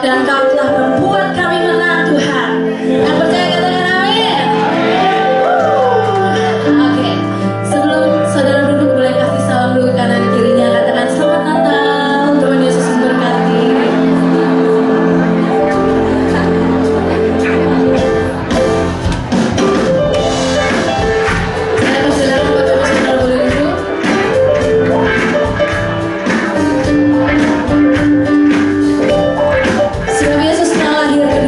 Dan Kau telah membuat kami menang, Tuhan. Yang percaya katakan amin. Oke, sebelum saudara duduk boleh kasih salam dulu kanan kirinya, katakan selamat Natal, Tuhan Yesus memberkati. Saya persilakan Bapak Ibu Saudara boleh duduk. Sebab Yesus telah lahir ke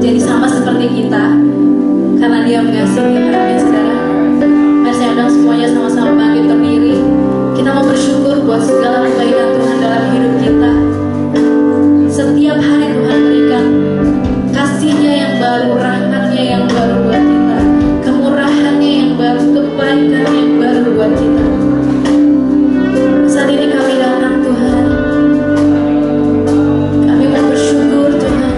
jadi sama seperti kita, karena Dia mengasihi kita. Amin, saudara. Mari saya undang semuanya sama-sama bangkit berdiri. Kita mau bersyukur buat segala kebaikan Tuhan dalam hidup kita. Setiap hari Tuhan berikan kasih-Nya yang baru, rahmat-Nya yang baru buat kita, kemurahan-Nya yang baru, kebaikan yang baru buat kita. Saat ini kami datang Tuhan, kami mau bersyukur Tuhan.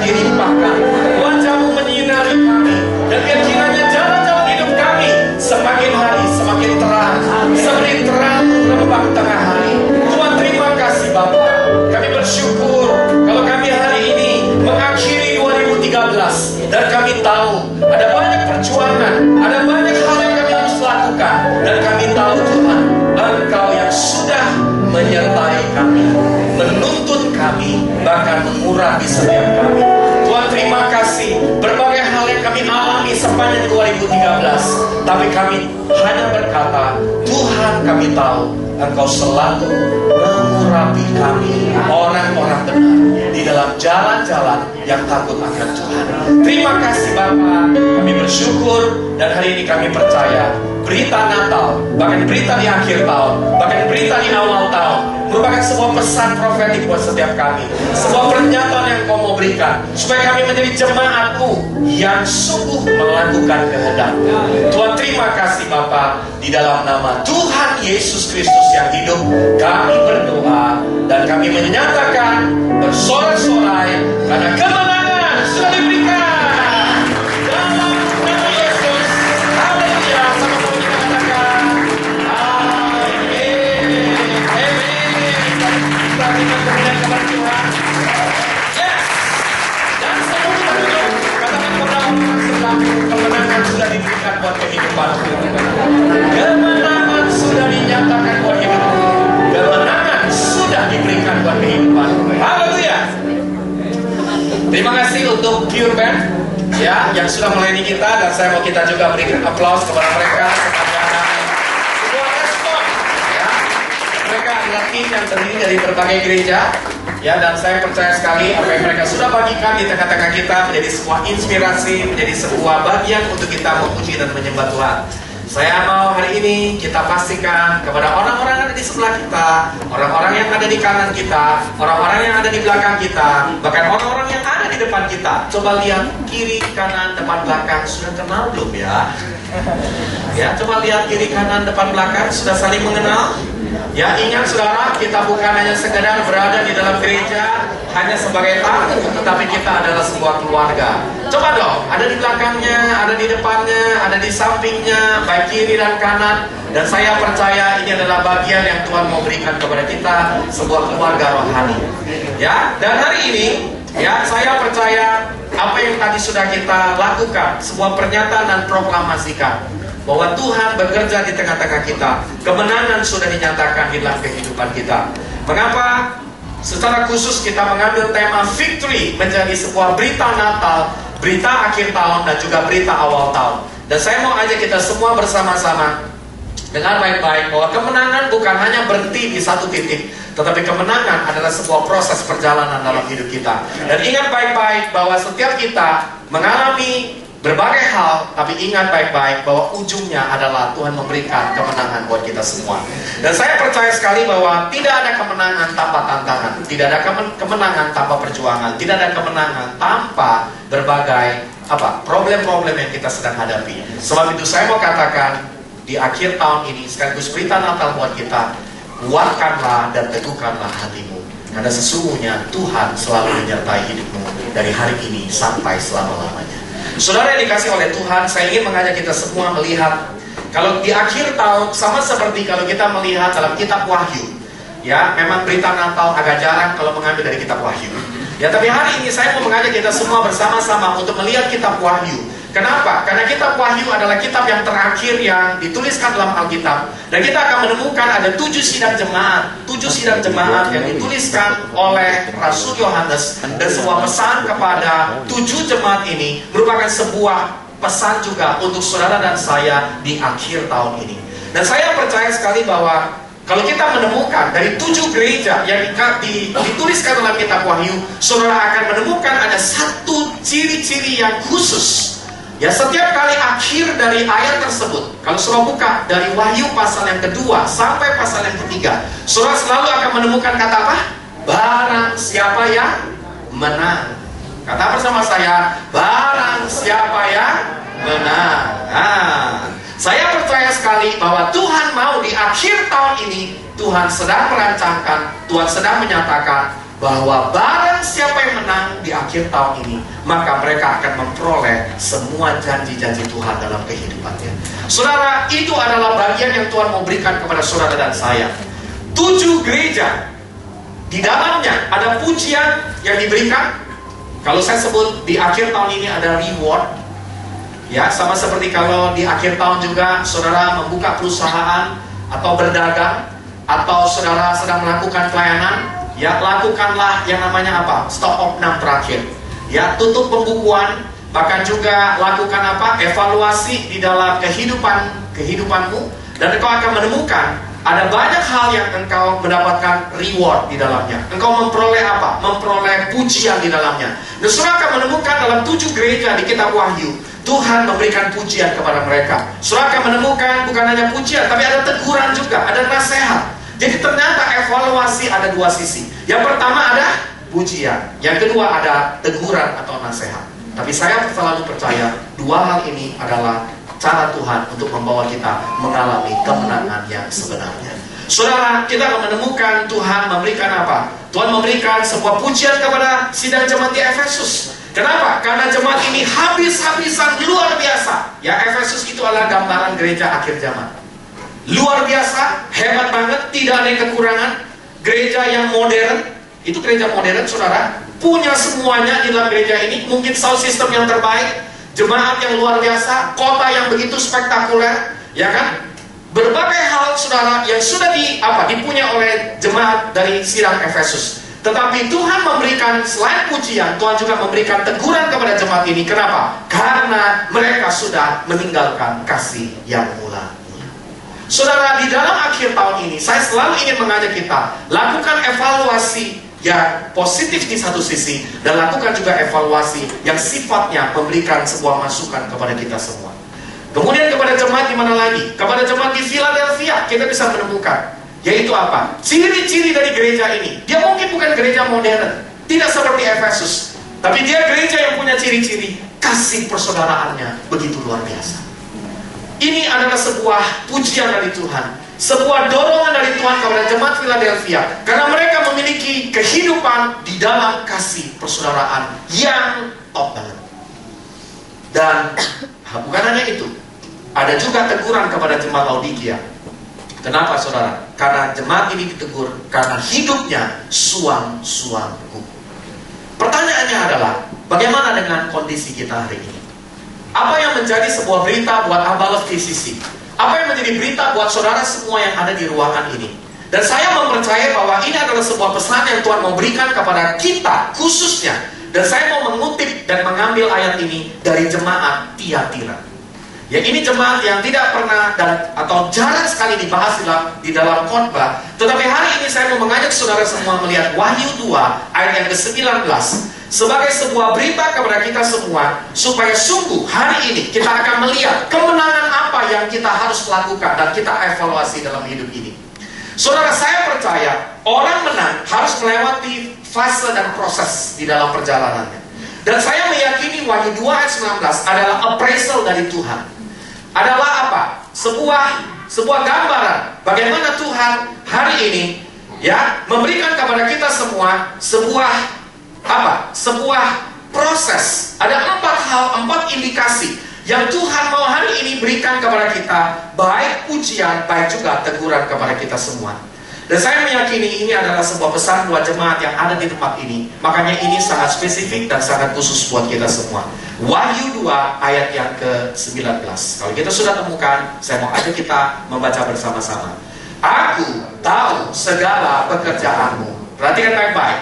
dilimpahkan, wajah-Mu menyinari kami, dan biar kiranya jalan-jalan hidup kami semakin hari semakin terang, seperti terang gelombang tengah hari. Tuhan, terima kasih Bapa. Kami bersyukur kalau kami hari ini mengakhiri 2013, dan kami tahu ada banyak perjuangan, ada banyak hal yang kami harus lakukan, dan kami tahu Tuhan, Engkau yang sudah menyertai kami, menuntun kami, bahkan mengurapi setiap kami. Tuhan, terima kasih. Berbagai hal yang kami alami sepanjang 2013, tapi kami hanya berkata, Tuhan, kami tahu Engkau selalu mengurapi kami, orang-orang benar, di dalam jalan-jalan yang takut akan Tuhan. Terima kasih Bapa. Kami bersyukur, dan hari ini kami percaya berita Natal, bahkan berita di akhir tahun, bahkan berita di awal tahun, merupakan sebuah pesan profetik buat setiap kami, sebuah pernyataan yang Kau mau berikan, supaya kami menjadi jemaat-Mu yang sungguh melakukan kehendak-Mu. Tuhan, terima kasih Bapa. Di dalam nama Tuhan Yesus Kristus yang hidup, kami berdoa, dan kami menyatakan bersorak-sorai karena kemenangan sudah diberikan dalam nama Yesus. Haleluya. Sama-sama kita katakan amin. Kita kemudian kepada Tuhan. Yes. Dan sebelum kita duduk, katakan kepada orang sebelah, kemenangan sudah diberikan buat kehidupan. Kemenangan sudah dinyatakan buat hidupmu. Kemenangan sudah diberikan buat kehidupan. Haleluya. Terima kasih untuk Pure Band ya, yang sudah melayani kita, dan saya mau kita juga berikan aplaus kepada mereka sebagai sebuah respon ya. Mereka adalah tim yang terdiri dari berbagai gereja ya, dan saya percaya sekali apa yang mereka sudah bagikan di tengah-tengah kita menjadi sebuah inspirasi, menjadi sebuah bagian untuk kita memuji dan menyembah Tuhan. Saya mau hari ini kita pastikan kepada orang-orang yang ada di sebelah kita, orang-orang yang ada di kanan kita, orang-orang yang ada di belakang kita, bahkan orang-orang yang ada di depan kita. Coba lihat kiri, kanan, depan, belakang. Sudah kenal belum ya? Ya, coba lihat kiri, kanan, depan, belakang. Sudah saling mengenal? Ya, ingat saudara, kita bukan hanya sekedar berada di dalam gereja hanya sebagai tamu, tetapi kita adalah sebuah keluarga. Coba dong, ada di belakangnya, ada di depannya, ada di sampingnya, baik kiri dan kanan. Dan saya percaya ini adalah bagian yang Tuhan mau berikan kepada kita, sebuah keluarga rohani. Ya, dan hari ini ya, saya percaya apa yang tadi sudah kita lakukan, sebuah pernyataan dan proklamasikan bahwa Tuhan bekerja di tengah-tengah kita. Kemenangan sudah dinyatakan di dalam kehidupan kita. Mengapa? Secara khusus kita mengambil tema victory menjadi sebuah berita Natal, berita akhir tahun, dan juga berita awal tahun. Dan saya mau ajak kita semua bersama-sama dengar baik-baik bahwa kemenangan bukan hanya berhenti di satu titik, tetapi kemenangan adalah sebuah proses perjalanan dalam hidup kita. Dan ingat baik-baik bahwa setiap kita mengalami berbagai hal, tapi ingat baik-baik bahwa ujungnya adalah Tuhan memberikan kemenangan buat kita semua. Dan saya percaya sekali bahwa tidak ada kemenangan tanpa tantangan, tidak ada kemenangan tanpa perjuangan, tidak ada kemenangan tanpa berbagai problem-problem yang kita sedang hadapi. Sebab itu saya mau katakan di akhir tahun ini sekaligus berita Natal buat kita, kuatkanlah dan teguhkanlah hatimu, karena sesungguhnya Tuhan selalu menyertai hidupmu dari hari ini sampai selama-lamanya. Saudara yang dikasih oleh Tuhan, saya ingin mengajak kita semua melihat, kalau di akhir tahun sama seperti kalau kita melihat dalam kitab Wahyu, ya memang berita Natal agak jarang kalau mengambil dari kitab Wahyu. Ya, tapi hari ini saya mau mengajak kita semua bersama-sama untuk melihat kitab Wahyu. Kenapa? Karena kitab Wahyu adalah kitab yang terakhir yang dituliskan dalam Alkitab. Dan kita akan menemukan ada 7 sidang jemaat, 7 sidang jemaat yang dituliskan oleh Rasul Yohanes. Dan sebuah pesan kepada 7 jemaat ini merupakan sebuah pesan juga untuk saudara dan saya di akhir tahun ini. Dan saya percaya sekali bahwa kalau kita menemukan dari 7 gereja yang dituliskan dalam kitab Wahyu, saudara akan menemukan ada satu ciri-ciri yang khusus. Ya, setiap kali akhir dari ayat tersebut, kalau saudara buka dari Wahyu pasal yang kedua sampai pasal yang ketiga, saudara selalu akan menemukan kata apa? Barang siapa yang menang. Kata bersama saya, barang siapa yang menang. Saya percaya sekali bahwa Tuhan mau di akhir tahun ini, Tuhan sedang merancangkan, Tuhan sedang menyatakan bahwa barang barang siapa yang menang di akhir tahun ini, maka mereka akan memperoleh semua janji-janji Tuhan dalam kehidupannya. Saudara, itu adalah bagian yang Tuhan mau berikan kepada saudara dan saya. 7 gereja, di dalamnya ada pujian yang diberikan. Kalau saya sebut di akhir tahun ini ada reward. Ya, sama seperti kalau di akhir tahun juga saudara membuka perusahaan atau berdagang, atau saudara sedang melakukan pelayanan, ya lakukanlah yang namanya apa? Stop opnam terakhir. Ya, tutup pembukuan, bahkan juga lakukan apa? Evaluasi di dalam kehidupanmu, dan engkau akan menemukan ada banyak hal yang engkau mendapatkan reward di dalamnya. Engkau memperoleh apa? Memperoleh pujian di dalamnya. Dan saudara akan menemukan dalam 7 gereja di kitab Wahyu, Tuhan memberikan pujian kepada mereka. Saudara akan menemukan bukan hanya pujian, tapi ada teguran juga, ada nasihat. Jadi ternyata evaluasi ada 2 sisi. Yang pertama ada pujian, yang kedua ada teguran atau nasihat. Tapi saya selalu percaya 2 hal ini adalah cara Tuhan untuk membawa kita mengalami kemenangan yang sebenarnya. Saudara, kita akan menemukan Tuhan memberikan apa? Tuhan memberikan sebuah pujian kepada sidang jemaat di Efesus. Kenapa? Karena jemaat ini habis-habisan luar biasa. Ya, Efesus itu adalah gambaran gereja akhir zaman. Luar biasa, hebat banget, tidak ada yang kekurangan. Gereja yang modern, itu gereja modern saudara, punya semuanya di dalam gereja ini. Mungkin sound system yang terbaik, jemaat yang luar biasa, kota yang begitu spektakuler, ya kan? Berbagai hal saudara yang sudah dipunya oleh jemaat dari sidang Efesus. Tetapi Tuhan memberikan, selain pujian, Tuhan juga memberikan teguran kepada jemaat ini. Kenapa? Karena mereka sudah meninggalkan kasih yang mula-mula. Saudara, di dalam akhir tahun ini, saya selalu ingin mengajak kita lakukan evaluasi yang positif di satu sisi, dan lakukan juga evaluasi yang sifatnya memberikan sebuah masukan kepada kita semua. Kemudian kepada jemaat di mana lagi? Kepada jemaat di Philadelphia, kita bisa menemukan, yaitu apa? Ciri-ciri dari gereja ini. Dia mungkin bukan gereja modern, tidak seperti Efesus, tapi dia gereja yang punya ciri-ciri kasih persaudaraannya begitu luar biasa. Ini adalah sebuah pujian dari Tuhan, sebuah dorongan dari Tuhan kepada jemaat Philadelphia, karena mereka memiliki kehidupan di dalam kasih persaudaraan yang top banget. Dan bukan hanya itu, ada juga teguran kepada jemaat Laodikia. Kenapa saudara? Karena jemaat ini ditegur karena hidupnya suam-suamku. Pertanyaannya adalah, bagaimana dengan kondisi kita hari ini? Apa yang menjadi sebuah berita buat Abalos KCC? Apa yang menjadi berita buat saudara semua yang ada di ruangan ini? Dan saya mempercayai bahwa ini adalah sebuah pesan yang Tuhan mau berikan kepada kita khususnya. Dan saya mau mengutip dan mengambil ayat ini dari jemaat Tiatira. Ya, ini jemaat yang tidak pernah atau jarang sekali dibahas di dalam khotbah. Tetapi hari ini saya mau mengajak saudara semua melihat Wahyu 2 ayat yang ke-19 sebagai sebuah berita kepada kita semua, supaya sungguh hari ini kita akan melihat kemenangan apa yang kita harus lakukan dan kita evaluasi dalam hidup ini. Saudara, saya percaya orang menang harus melewati fase dan proses di dalam perjalanannya. Dan saya meyakini Wahyu 2 ayat 19 adalah appraisal dari Tuhan. Adalah apa? Sebuah gambaran bagaimana Tuhan hari ini ya memberikan kepada kita semua sebuah proses. Ada 4 indikasi yang Tuhan mau hari ini berikan kepada kita, baik pujian, baik juga teguran kepada kita semua. Dan saya meyakini ini adalah sebuah pesan buat jemaat yang ada di tempat ini. Makanya ini sangat spesifik dan sangat khusus buat kita semua. Wahyu 2 ayat yang ke-19. Kalau kita sudah temukan, saya mau ajak kita membaca bersama-sama. Aku tahu segala pekerjaanmu. Perhatikan baik-baik.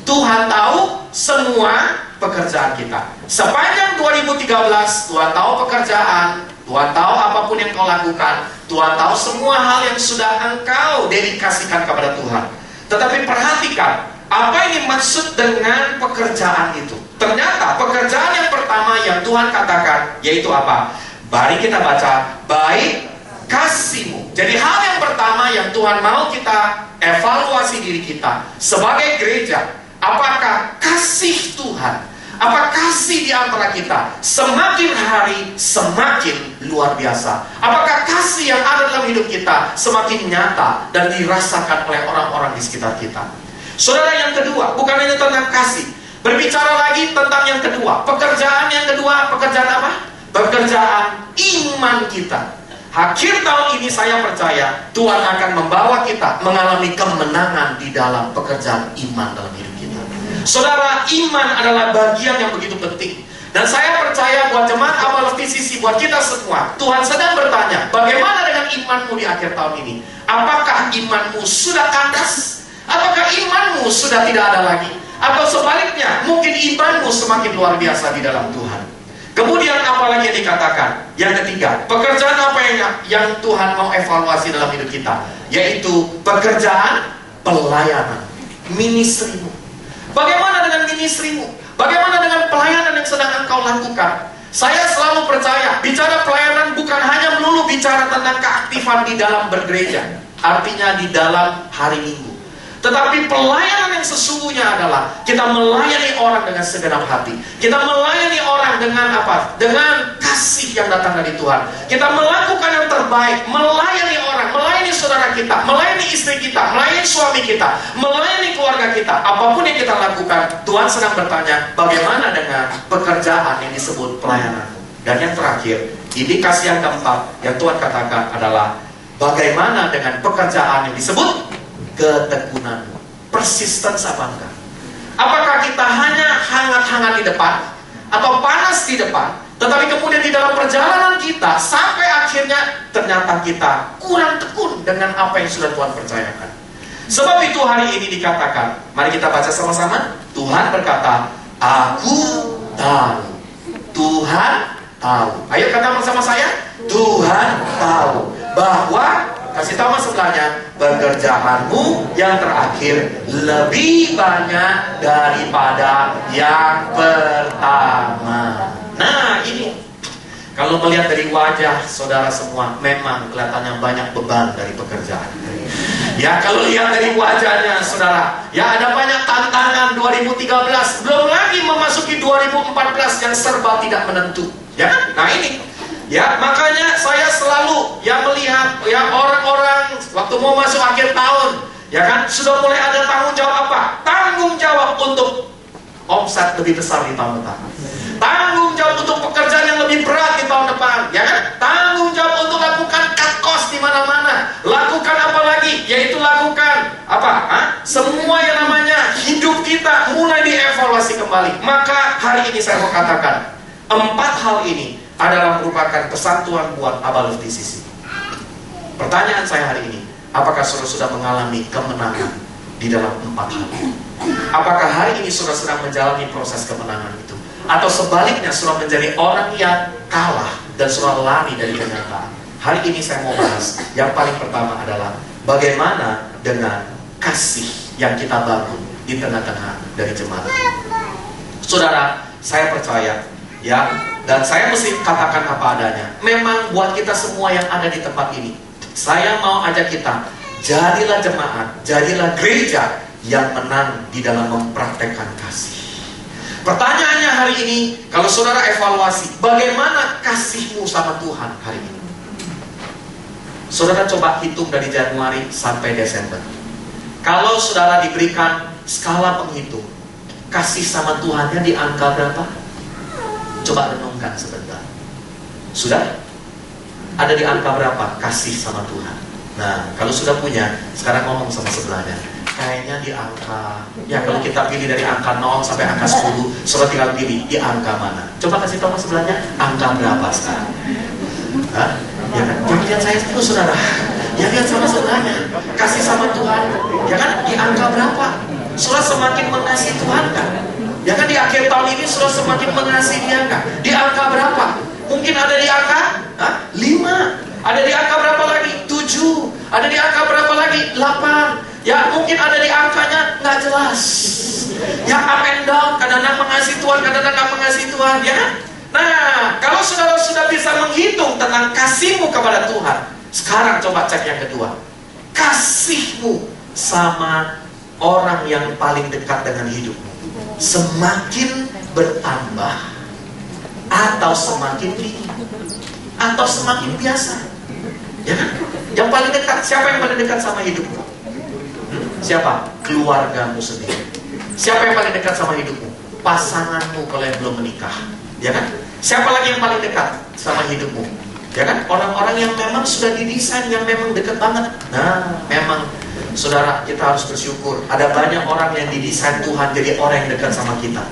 Tuhan tahu semua pekerjaan kita. Sepanjang 2013, Tuhan tahu pekerjaan, Tuhan tahu apapun yang kau lakukan, Tuhan tahu semua hal yang sudah engkau dedikasikan kepada Tuhan. Tetapi perhatikan, apa yang dimaksud dengan pekerjaan itu? Ternyata pekerjaan yang pertama yang Tuhan katakan, yaitu apa? Mari kita baca, baik kasihmu. Jadi hal yang pertama yang Tuhan mau kita evaluasi diri kita sebagai gereja. Apakah kasih Tuhan, apa kasih di antara kita semakin hari semakin luar biasa? Apakah kasih yang ada dalam hidup kita semakin nyata dan dirasakan oleh orang-orang di sekitar kita? Saudara, yang kedua, bukan hanya tentang kasih. Berbicara lagi tentang yang kedua, pekerjaan yang kedua, pekerjaan apa? Pekerjaan iman kita. Akhir tahun ini saya percaya Tuhan akan membawa kita mengalami kemenangan di dalam pekerjaan iman dalam hidup kita. Saudara, iman adalah bagian yang begitu penting. Dan saya percaya buat jemaat Amal PCC, buat kita semua, Tuhan sedang bertanya, bagaimana dengan imanmu di akhir tahun ini? Apakah imanmu sudah kandas? Apakah imanmu sudah tidak ada lagi? Atau sebaliknya, mungkin imanmu semakin luar biasa di dalam Tuhan. Kemudian apa lagi yang dikatakan? Yang ketiga, pekerjaan apa yang Tuhan mau evaluasi dalam hidup kita? Yaitu pekerjaan pelayanan, ministrimu. Bagaimana dengan ministrimu? Bagaimana dengan pelayanan yang sedang engkau lakukan? Saya selalu percaya, bicara pelayanan bukan hanya melulu bicara tentang keaktifan di dalam bergereja, artinya di dalam hari Minggu. Tetapi pelayanan yang sesungguhnya adalah kita melayani orang dengan segenap hati. Kita melayani orang dengan apa? Dengan kasih yang datang dari Tuhan. Kita melakukan yang terbaik, melayani orang, melayani saudara kita, melayani istri kita, melayani suami kita, melayani keluarga kita. Apapun yang kita lakukan, Tuhan sedang bertanya, bagaimana dengan pekerjaan yang disebut pelayanan? Dan yang terakhir, indikasi yang keempat yang Tuhan katakan adalah bagaimana dengan pekerjaan yang disebut ketekunanmu. Persistence apa enggak? Apakah kita hanya hangat-hangat di depan atau panas di depan, tetapi kemudian di dalam perjalanan kita sampai akhirnya ternyata kita kurang tekun dengan apa yang sudah Tuhan percayakan. Sebab itu hari ini dikatakan, mari kita baca sama-sama. Tuhan berkata, aku tahu. Tuhan tahu. Ayo kata bersama saya, Tuhan tahu bahwa, kasih tahu sebelahnya, pekerjaanmu yang terakhir lebih banyak daripada yang pertama. Nah ini, kalau melihat dari wajah saudara semua, memang kelihatannya banyak beban dari pekerjaan. Ya kalau lihat dari wajahnya saudara, ya ada banyak tantangan 2013, belum lagi memasuki 2014 yang serba tidak menentu. Ya, nah ini. Ya, makanya saya selalu melihat orang-orang waktu mau masuk akhir tahun, ya kan, sudah mulai ada tanggung jawab apa? Tanggung jawab untuk omset lebih besar di tahun depan. Tanggung jawab untuk pekerjaan yang lebih berat di tahun depan, ya kan? Tanggung jawab untuk lakukan cut cost di mana-mana. Lakukan apa lagi? Yaitu lakukan apa? Semua yang namanya hidup kita mulai dievaluasi kembali. Maka hari ini saya mau katakan 4 hal ini adalah merupakan pesan Tuhan buat Abalus DCC. Pertanyaan saya hari ini, apakah saudara sudah mengalami kemenangan di dalam 4 hal ini? Apakah hari ini saudara sedang menjalani proses kemenangan itu? Atau sebaliknya saudara menjadi orang yang kalah dan saudara lari dari kenyataan? Hari ini saya mau bahas, yang paling pertama adalah bagaimana dengan kasih yang kita bangun di tengah-tengah dari jemaat. Saudara, saya percaya, ya, dan saya mesti katakan apa adanya. Memang buat kita semua yang ada di tempat ini, saya mau ajak kita, jadilah jemaat, jadilah gereja yang menang di dalam mempraktekkan kasih. Pertanyaannya hari ini, kalau saudara evaluasi, bagaimana kasihmu sama Tuhan hari ini? Saudara coba hitung dari Januari sampai Desember. Kalau saudara diberikan skala penghitung, kasih sama Tuhannya di angka berapa? Coba renungkan sebentar. Sudah? Ada di angka berapa kasih sama Tuhan? Nah, kalau sudah punya, sekarang ngomong sama sebelahnya. Kayaknya di angka, ya kalau kita pilih dari angka 0 sampai angka 10, saudara tinggal pilih di angka mana. Coba kasih tahu sebelahnya, angka berapa sekarang? Hah? Ya kan? Jangan lihat saya dulu saudara. Ya lihat sama sebelahnya. Kasih sama Tuhan. Ya kan? Di angka berapa? Saudara semakin mengasihi Tuhan kan? Ya kan di akhir tahun ini sudah semakin mengasihi dia enggak? Di angka berapa? Mungkin ada di angka 5. Ada di angka berapa lagi? 7. Ada di angka berapa lagi? 8. Ya mungkin ada di angkanya nggak jelas. Ya up and down. Kadang-kadang mengasihi Tuhan, kadang-kadang nggak mengasihi Tuhan. Ya kan? Nah, kalau saudara sudah bisa menghitung tentang kasihmu kepada Tuhan, sekarang coba cek yang kedua. Kasihmu sama orang yang paling dekat dengan hidupmu semakin bertambah atau semakin tinggi atau semakin biasa, ya kan? Yang paling dekat, siapa yang paling dekat sama hidupmu? Siapa? Keluargamu sendiri. Siapa yang paling dekat sama hidupmu? Pasanganmu kalau yang belum menikah, ya kan? Siapa lagi yang paling dekat sama hidupmu? Ya kan? Orang-orang yang memang sudah didesain, yang memang dekat banget. Nah, memang saudara, kita harus bersyukur. Ada banyak orang yang didesain Tuhan jadi orang yang dekat sama kita,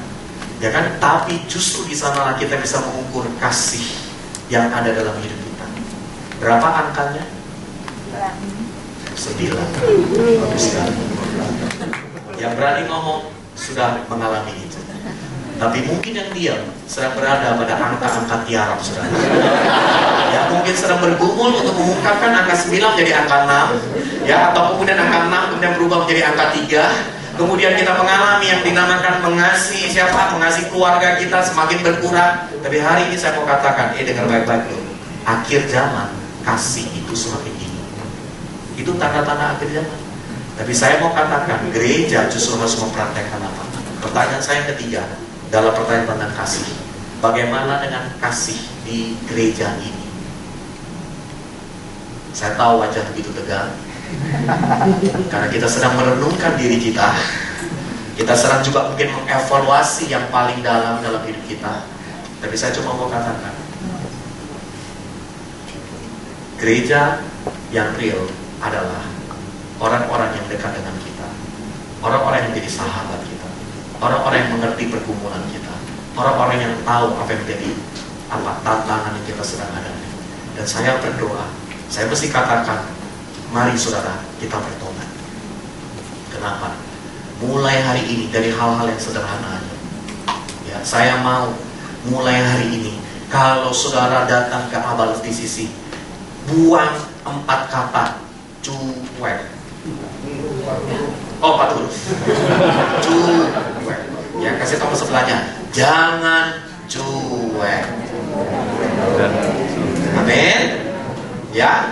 ya kan? Tapi justru di sanalah kita bisa mengukur kasih yang ada dalam hidup kita. Berapa angkanya? 9. Bagus sekali. Yang berani ngomong sudah mengalami itu. Tapi mungkin yang diam sedang berada pada angka-angka tiarap, saudara. Ya, mungkin sedang bergumul untuk mengungkapkan angka 9 jadi angka 6, ya, atau kemudian angka 6 kemudian berubah menjadi angka 3. Kemudian kita mengalami yang dinamakan mengasihi siapa? Mengasihi keluarga kita semakin berkurang. Tapi hari ini saya mau katakan, dengar baik-baik loh. Akhir zaman, kasih itu semakin tinggi. Itu tanda-tanda akhir zaman. Tapi saya mau katakan, gereja justru harus mempraktekkan apa? Pertanyaan saya yang ketiga, dalam pertanyaan tentang kasih. Bagaimana dengan kasih di gereja ini? Saya tahu wajah begitu tegang, karena kita sedang merenungkan diri kita. Kita sedang juga mungkin mengevaluasi yang paling dalam hidup kita. Tapi saya cuma mau katakan, gereja yang real adalah orang-orang yang dekat dengan kita, orang-orang yang menjadi sahabat kita, orang-orang yang mengerti pergumulan kita, orang-orang yang tahu apa yang menjadi tantangan yang kita sedang hadapi. Dan saya berdoa, saya mesti katakan, mari saudara, kita bertobat. Kenapa? Mulai hari ini dari hal-hal yang sederhana aja. Ya, saya mau mulai hari ini, kalau saudara datang ke Abal TCC, buang 4 kata cuek. Oh, 4 huruf. Cuek. Ya, kasih tahu sebelahnya, jangan cuek. Amin. Ya.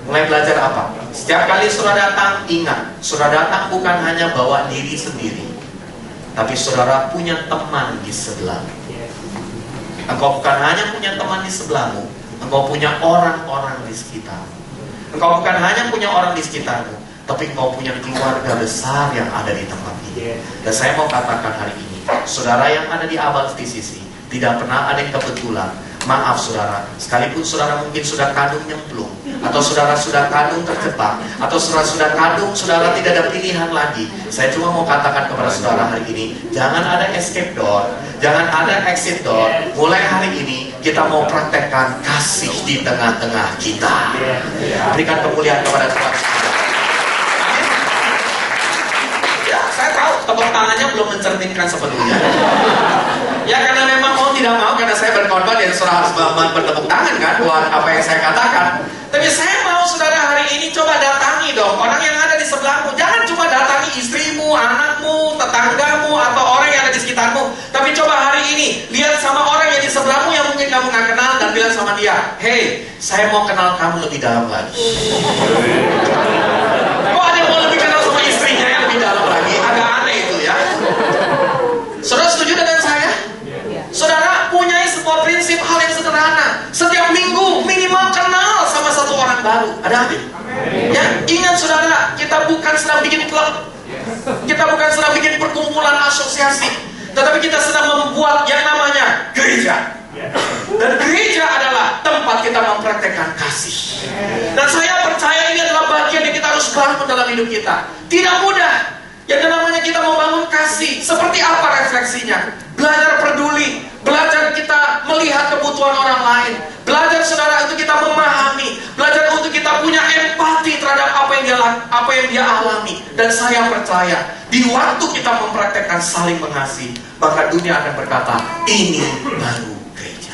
Mulai belajar apa? Setiap kali saudara datang, ingat, saudara datang bukan hanya bawa diri sendiri, tapi saudara punya teman di sebelah. Engkau bukan hanya punya teman di sebelahmu, engkau punya orang-orang di sekitarmu. Engkau bukan hanya punya orang di sekitarmu, tapi engkau punya keluarga besar yang ada di tempat ini. Dan saya mau katakan hari ini, saudara yang ada di Abal TCC, tidak pernah ada yang kebetulan. Maaf saudara, sekalipun saudara mungkin sudah kadung nyemplung, atau saudara sudah kadung terjebak, atau saudara sudah kadung, saudara tidak ada pilihan lagi. Saya cuma mau katakan kepada saudara hari ini, jangan ada escape door, jangan ada exit door. Mulai hari ini kita mau praktekkan kasih di tengah-tengah kita. Berikan kemuliaan kepada Tuhan. Ya, saya tahu tepuk tangannya belum mencerminkan sepenuhnya. Ya, karena memang mau tidak mau, karena saya berkorban, ya saudara harus bertepuk tangan kan buat apa yang saya katakan. Tapi saya mau saudara hari ini coba datangi dong orang yang ada di sebelahmu. Jangan cuma datangi istrimu, anakmu, tetanggamu, atau orang yang ada di sekitarmu. Tapi coba hari ini lihat sama orang yang di sebelahmu yang mungkin kamu gak kenal, dan bilang sama dia, hey, saya mau kenal kamu lebih dalam lagi. Kok ada yang mau lebih kenal sama istrinya yang lebih dalam lagi? Agak aneh itu ya. Saudara setuju dengan saya? Saudara punya sebuah prinsip hal yang sederhana. Setiap minggu minimal kenal sama satu orang baru. Ada amin? Ya, ingat saudara, kita bukan sedang bikin klub, kita bukan sedang bikin perkumpulan asosiasi, tetapi kita sedang membuat yang namanya gereja. Dan gereja adalah tempat kita mempraktekkan kasih. Dan saya percaya ini adalah bagian yang kita harus bangun dalam hidup kita. Tidak mudah. Yang namanya kita membangun kasih, seperti apa refleksinya? Belajar peduli, belajar kita melihat kebutuhan orang lain, belajar saudara untuk kita memahami, belajar untuk kita punya empati terhadap apa yang dia alami. Dan saya percaya, di waktu kita mempraktekkan saling mengasihi, maka dunia akan berkata, ini baru gereja.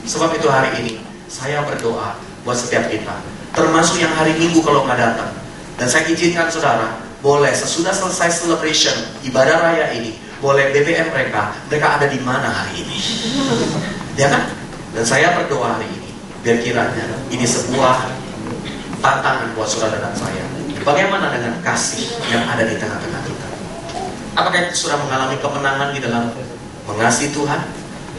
Sebab itu hari ini, saya berdoa buat setiap kita, termasuk yang hari Minggu kalau nggak datang. Dan saya izinkan saudara, boleh sesudah selesai celebration ibadah raya ini, boleh BBM mereka ada di mana hari ini, ya kan? Dan saya berdoa hari ini, biar kiranya ini sebuah tantangan buat saudara dan saya. Bagaimana dengan kasih yang ada di tengah-tengah kita? Apakah kita sudah mengalami kemenangan di dalam mengasihi Tuhan?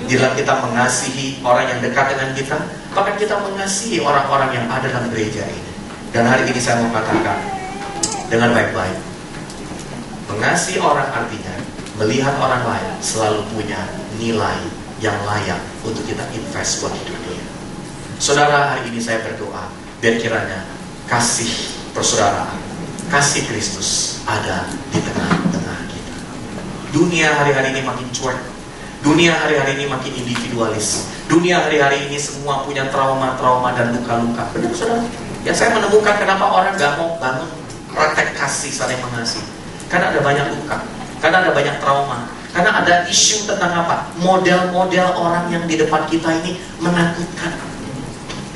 Di dalam kita mengasihi orang yang dekat dengan kita? Apakah kita mengasihi orang-orang yang ada dalam gereja ini? Dan hari ini saya mau katakan, dengan baik-baik. Mengasihi orang artinya melihat orang lain selalu punya nilai yang layak untuk kita invest buat hidup dia. Saudara, hari ini saya berdoa dan kiranya kasih persaudaraan, kasih Kristus ada di tengah-tengah kita. Dunia hari-hari ini makin cuek. Dunia hari-hari ini makin individualis. Dunia hari-hari ini semua punya trauma-trauma dan luka-luka. Benar, saudara? Ya, saya menemukan kenapa orang gak mau bangun praktek kasih saling mengasihi. Karena ada banyak luka, karena ada banyak trauma, karena ada isu tentang apa? Model-model orang yang di depan kita ini menakutkan.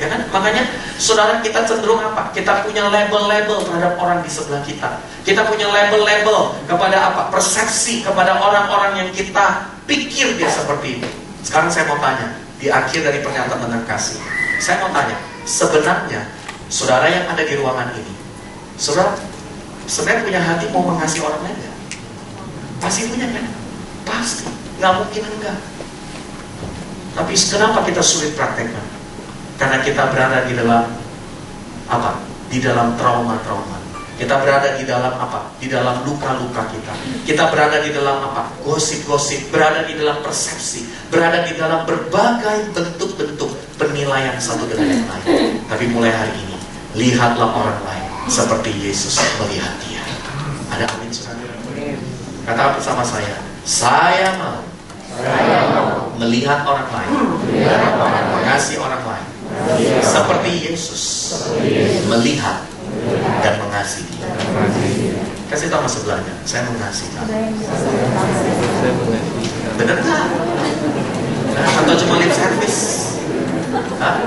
Ya kan? Makanya saudara, kita cenderung apa? Kita punya label-label terhadap orang di sebelah kita. Kita punya label-label kepada apa? Persepsi kepada orang-orang yang kita pikir dia seperti itu. Sekarang saya mau tanya, di akhir dari pernyataan tentang kasih, saya mau tanya, sebenarnya saudara yang ada di ruangan ini, saudara sebenarnya punya hati mau mengasihi orang lain gak? Pasti punya kan? Pasti, nggak mungkin enggak. Tapi kenapa kita sulit praktekkan? Karena kita berada di dalam apa? Di dalam trauma-trauma. Kita berada di dalam apa? Di dalam luka-luka kita. Kita berada di dalam apa? Gosip-gosip. Berada di dalam persepsi. Berada di dalam berbagai bentuk-bentuk penilaian satu dengan yang lain. Tapi mulai hari ini, lihatlah orang lain seperti Yesus melihat dia. Ada amin, saudara? Kata bersama saya mau melihat orang lain, mengasihi orang lain seperti Yesus melihat dan mengasihi dia. Kasih tahu sebelahnya, saya mengasihi kamu. Benar nggak? Atau cuma lip service? Hah?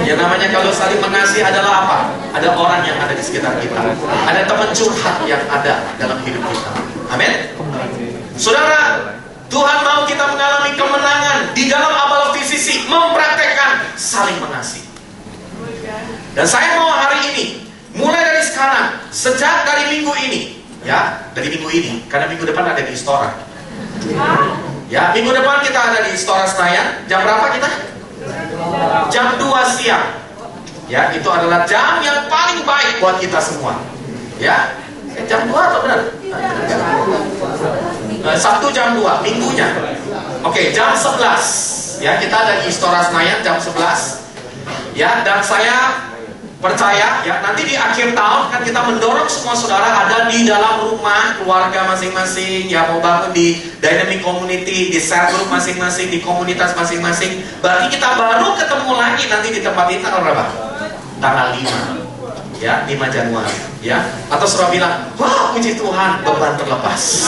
Yang namanya kalau saling mengasihi adalah apa? Ada orang yang ada di sekitar kita, ada teman curhat yang ada dalam hidup kita. Amin. Saudara, Tuhan mau kita mengalami kemenangan di dalam amal VCC, mempraktekkan saling mengasihi. Dan saya mau hari ini, mulai dari sekarang, sejak dari minggu ini, ya, dari minggu ini, karena minggu depan ada di Istora. Ya, minggu depan kita ada di Istora Senayan. Jam berapa kita? Jam 2 siang. Ya, itu adalah jam yang paling baik buat kita semua. Ya, jam 2 atau benar? Sabtu jam 2, minggunya. Oke, jam 11. Ya, kita ada di Istora Senayan jam 11. Ya, dan saya percaya ya, nanti di akhir tahun kan kita mendorong semua saudara ada di dalam rumah keluarga masing-masing, ya, mau bangun di dynamic community, di cell group masing-masing, di komunitas masing-masing. Berarti kita baru ketemu lagi nanti di tempat ini tanggal berapa? Tanggal 5. Ya, 5 Januari, ya. Atau saudara bilang, wah, puji Tuhan, beban terlepas.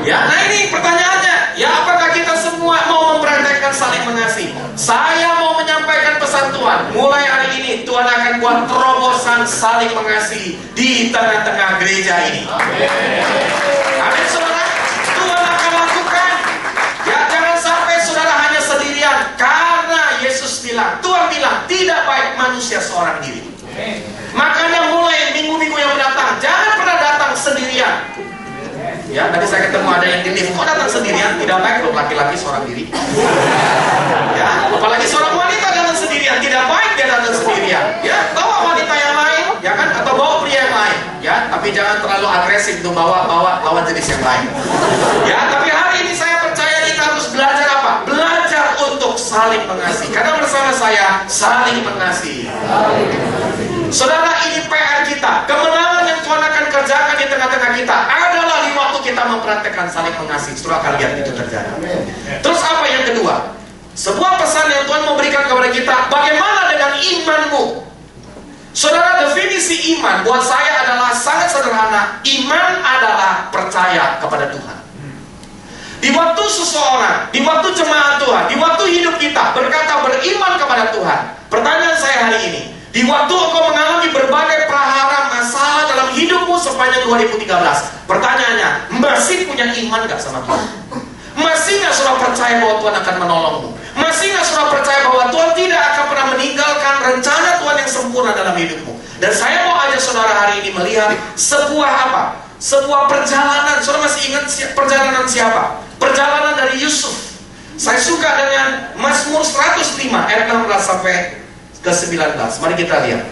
Ya, nah ini pertanyaannya, ya, apakah kita semua mau mempraktekkan saling mengasihi? Saya mau menyampaikan pesan Tuhan. Mulai hari ini Tuhan akan buat terobosan saling mengasihi di tengah-tengah gereja ini. Amin, saudara. Tuhan akan lakukan. Ya, jangan sampai saudara hanya sendirian. Karena Yesus bilang, Tuhan bilang, tidak baik manusia seorang diri. Makanya mulai minggu-minggu yang mendatang, jangan pernah datang sendirian. Ya, tadi saya ketemu ada yang di lift, kok datang sendirian? Tidak baik loh, laki-laki seorang diri. Ya, apalagi seorang wanita datang sendirian, tidak baik dia datang sendirian. Ya, bawa wanita yang lain, ya kan? Atau bawa pria yang lain, ya. Tapi jangan terlalu agresif untuk bawa lawan jenis yang lain. Ya, tapi hari ini saya percaya kita harus belajar apa? Belajar untuk saling mengasihi. Karena bersama saya saling mengasihi. Saudara, ini PR kita. Kemenangan yang Tuhan akan kerjakan di tengah-tengah kita adalah di waktu kita mempraktekkan saling mengasihi. Saudara akan lihat itu terjadi. Terus apa yang kedua? Sebuah pesan yang Tuhan mau berikan kepada kita, bagaimana dengan imanmu? Saudara, definisi iman buat saya adalah sangat sederhana. Iman adalah percaya kepada Tuhan. Di waktu seseorang, di waktu jemaat Tuhan, di waktu hidup kita berkata beriman kepada Tuhan. Pertanyaan saya hari ini, di waktu engkau mengalami berbagai prahara masalah dalam hidupmu sepanjang 2013, pertanyaannya, masih punya iman gak sama Tuhan? Masih gak saudara percaya bahwa Tuhan akan menolongmu? Masih gak saudara percaya bahwa Tuhan tidak akan pernah meninggalkan rencana Tuhan yang sempurna dalam hidupmu? Dan saya mau ajak saudara hari ini melihat sebuah apa? Sebuah perjalanan. Saudara masih ingat perjalanan siapa? Perjalanan dari Yusuf. Saya suka dengan Mazmur 105 ayat 16 sampai ke 19. Mari kita lihat.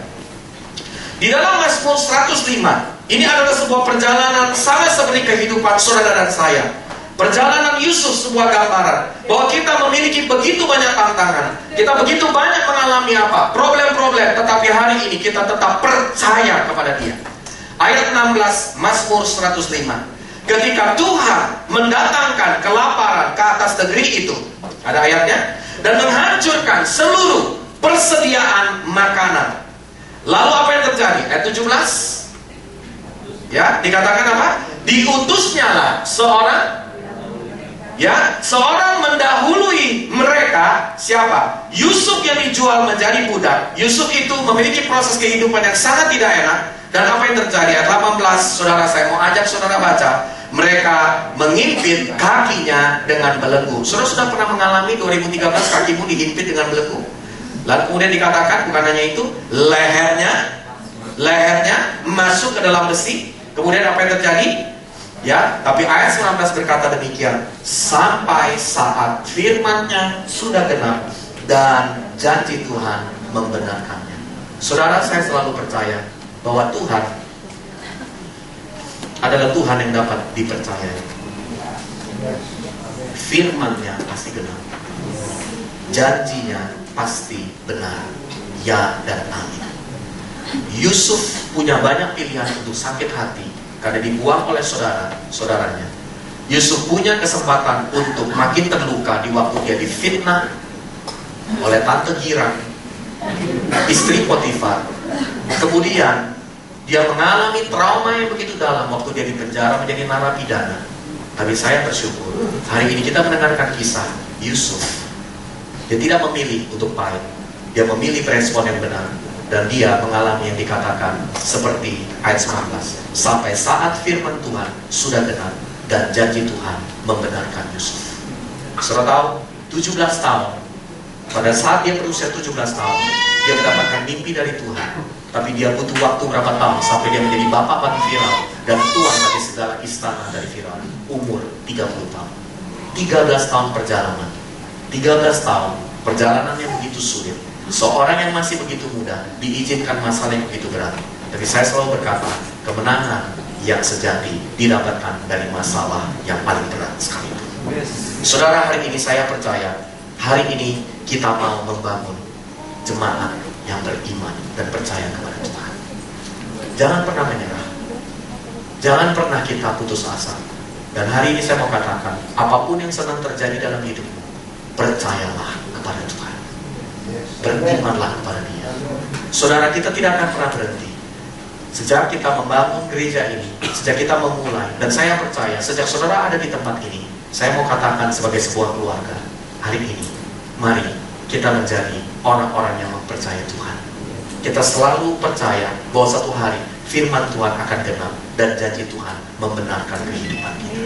Di dalam Mazmur 105, ini adalah sebuah perjalanan sama seperti kehidupan saudara dan saya. Perjalanan Yusuf sebuah gambaran bahwa kita memiliki begitu banyak tantangan, kita begitu banyak mengalami problem-problem, tetapi hari ini kita tetap percaya kepada Dia. Ayat 16 Mazmur 105. Ketika Tuhan mendatangkan kelaparan ke atas negeri itu, ada ayatnya, dan menghancurkan seluruh persediaan makanan. Lalu apa yang terjadi? Ayat 17. Ya, dikatakan apa? Diutusnyalah seorang mendahului mereka. Siapa? Yusuf yang dijual menjadi budak. Yusuf itu memiliki proses kehidupan yang sangat tidak enak. Dan apa yang terjadi? Ayat 18, saudara, saya mau ajak saudara baca. Mereka mengimpit kakinya dengan belenggu. Saudara sudah pernah mengalami 2013 kakimu dihimpit dengan belenggu? Lalu kemudian dikatakan bukan hanya itu, lehernya masuk ke dalam besi. Kemudian apa yang terjadi? Ya, tapi ayat 19 berkata demikian, sampai saat firman-Nya sudah genap dan janji Tuhan membenarkannya. Saudara, saya selalu percaya bahwa Tuhan adalah Tuhan yang dapat dipercayai. Firman-Nya pasti genap, janjinya pasti benar, ya dan amin. Yusuf punya banyak pilihan untuk sakit hati karena dibuang oleh saudaranya. Yusuf punya kesempatan untuk makin terluka di waktu dia difitnah oleh tante girang, istri Potifar. Kemudian dia mengalami trauma yang begitu dalam waktu dia dipenjara menjadi narapidana. Tapi saya bersyukur hari ini kita mendengarkan kisah Yusuf. Dia tidak memilih untuk pahit, dia memilih berespon yang benar. Dan dia mengalami yang dikatakan seperti ayat 19, sampai saat firman Tuhan sudah genap dan janji Tuhan membenarkan Yusuf. Saudara tahu, 17 tahun, pada saat dia berusia 17 tahun, dia mendapatkan mimpi dari Tuhan. Tapi dia butuh waktu berapa tahun sampai dia menjadi bapak bagi Firaun dan tuan bagi segala istana dari Firaun. Umur 30 tahun. 13 tahun perjalanan. 13 tahun perjalanan yang begitu sulit. Seorang yang masih begitu muda diizinkan masalah yang begitu berat. Tapi saya selalu berkata, kemenangan yang sejati didapatkan dari masalah yang paling berat sekalipun. Saudara, hari ini saya percaya, hari ini kita mau membangun jemaat yang beriman dan percaya kepada Tuhan. Jangan pernah menyerah, jangan pernah kita putus asa. Dan hari ini saya mau katakan, apapun yang sedang terjadi dalam hidupmu, percayalah kepada Tuhan, berimanlah kepada Dia. Saudara, kita tidak akan pernah berhenti. Sejak kita membangun gereja ini, sejak kita memulai, dan saya percaya sejak saudara ada di tempat ini, saya mau katakan sebagai sebuah keluarga, hari ini mari kita menjadi orang-orang yang mempercayai Tuhan. Kita selalu percaya bahwa satu hari firman Tuhan akan genap dan janji Tuhan membenarkan kehidupan kita.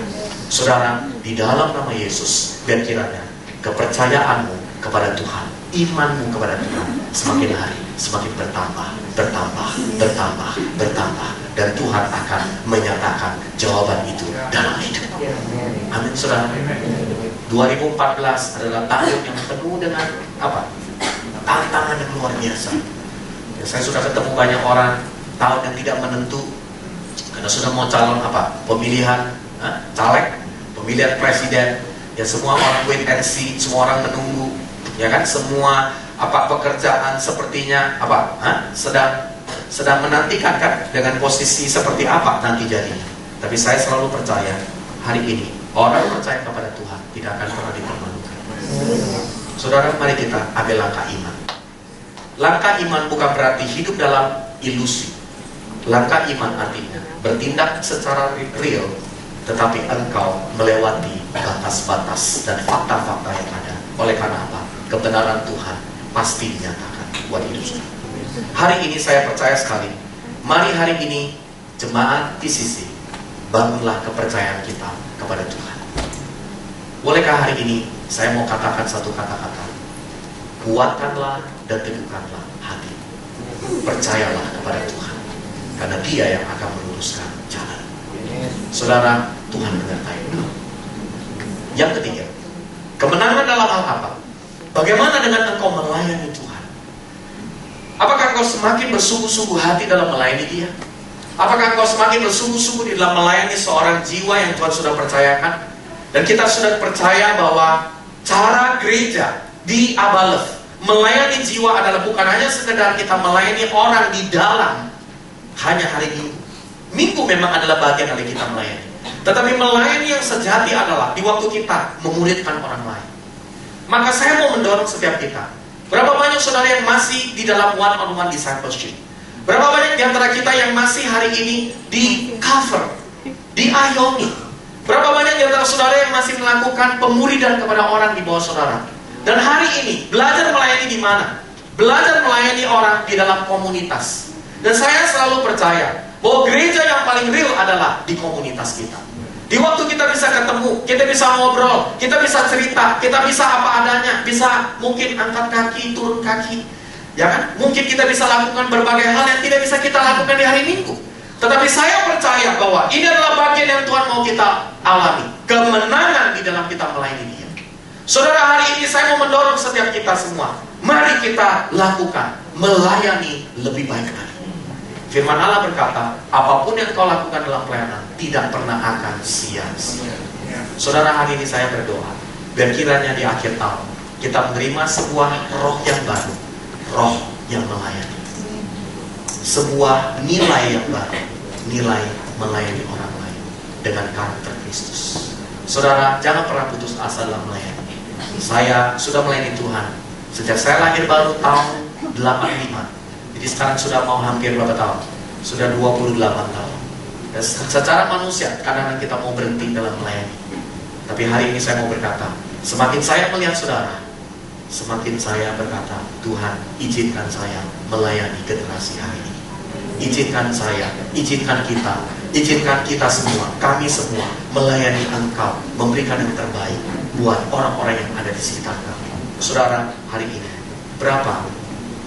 Saudara, di dalam nama Yesus, biar kiranya kepercayaanmu kepada Tuhan, imanmu kepada Tuhan semakin hari semakin bertambah, dan Tuhan akan menyatakan jawaban itu dalam hidup. Amin, saudara. 2014 adalah tahun yang penuh dengan apa? Tantangan yang luar biasa. Ya, saya sudah ketemu banyak orang tahun yang tidak menentu karena sudah mau calon apa? Pemilihan caleg, pemilihan presiden. Ya, semua orang wait and see, semua orang menunggu. Ya kan, semua apa pekerjaan sepertinya apa? Sedang menantikan kan dengan posisi seperti apa nanti jadinya. Tapi saya selalu percaya hari ini orang percaya kepada Tuhan tidak akan pernah dipermalukan. Saudara, mari kita ambil langkah iman. Langkah iman bukan berarti hidup dalam ilusi. Langkah iman artinya bertindak secara real, tetapi engkau melewati batas-batas dan fakta-fakta yang ada. Oleh karena apa? Kebenaran Tuhan pasti dinyatakan buat hidup saudara. Hari ini saya percaya sekali, mari hari ini jemaat PCC bangunlah kepercayaan kita kepada Tuhan. Bolehkah hari ini saya mau katakan satu kata-kata? Kuatkanlah dan teguhkanlah hati. Percayalah kepada Tuhan, karena Dia yang akan meluruskan jalan. Saudara, Tuhan menyertai engkau. Yang ketiga, kemenangan dalam hal apa? Bagaimana dengan engkau melayani Tuhan? Apakah engkau semakin bersungguh-sungguh hati dalam melayani dia? Apakah engkau semakin bersungguh-sungguh di dalam melayani seorang jiwa yang Tuhan sudah percayakan? Dan kita sudah percaya bahwa cara gereja di Abalef melayani jiwa adalah bukan hanya sekedar kita melayani orang di dalam hanya hari Minggu. Minggu memang adalah bagian dari kita melayani. Tetapi melayani yang sejati adalah di waktu kita memuridkan orang lain. Maka saya mau mendorong setiap kita. Berapa banyak saudara yang masih di dalam one-on-one discipleship? Berapa banyak di antara kita yang masih hari ini di cover, diayomi? Berapa banyak di antara saudara yang masih melakukan pemuridan kepada orang di bawah saudara? Dan hari ini belajar melayani di mana? Belajar melayani orang di dalam komunitas. Dan saya selalu percaya bahwa gereja yang paling real adalah di komunitas kita. Di waktu kita bisa ketemu, kita bisa ngobrol, kita bisa cerita, kita bisa apa adanya, bisa mungkin angkat kaki, turun kaki, ya kan? Mungkin kita bisa lakukan berbagai hal yang tidak bisa kita lakukan di hari Minggu. Tetapi saya percaya bahwa ini adalah bagian yang Tuhan mau kita alami, kemenangan di dalam kita melayani Dia. Saudara, hari ini saya mau mendorong setiap kita semua, mari kita lakukan melayani lebih baik lagi. Firman Allah berkata, apapun yang kau lakukan dalam pelayanan tidak pernah akan sia-sia. Saudara, hari ini saya berdoa, biar kiranya di akhir tahun kita menerima sebuah roh yang baru, roh yang melayani, sebuah nilai yang baru, nilai melayani orang lain dengan karakter Kristus. Saudara, jangan pernah putus asa dalam melayani. Saya sudah melayani Tuhan sejak saya lahir baru tahun 85. Jadi sekarang sudah mau hampir berapa tahun? Sudah 28 tahun. Dan secara manusia, kadang-kadang kita mau berhenti dalam melayani. Tapi hari ini saya mau berkata, semakin saya melihat saudara, semakin saya berkata, Tuhan, izinkan saya melayani generasi hari ini. Izinkan saya, izinkan kita semua, kami semua melayani Engkau, memberikan yang terbaik buat orang-orang yang ada di sekitar kami. Saudara, hari ini berapa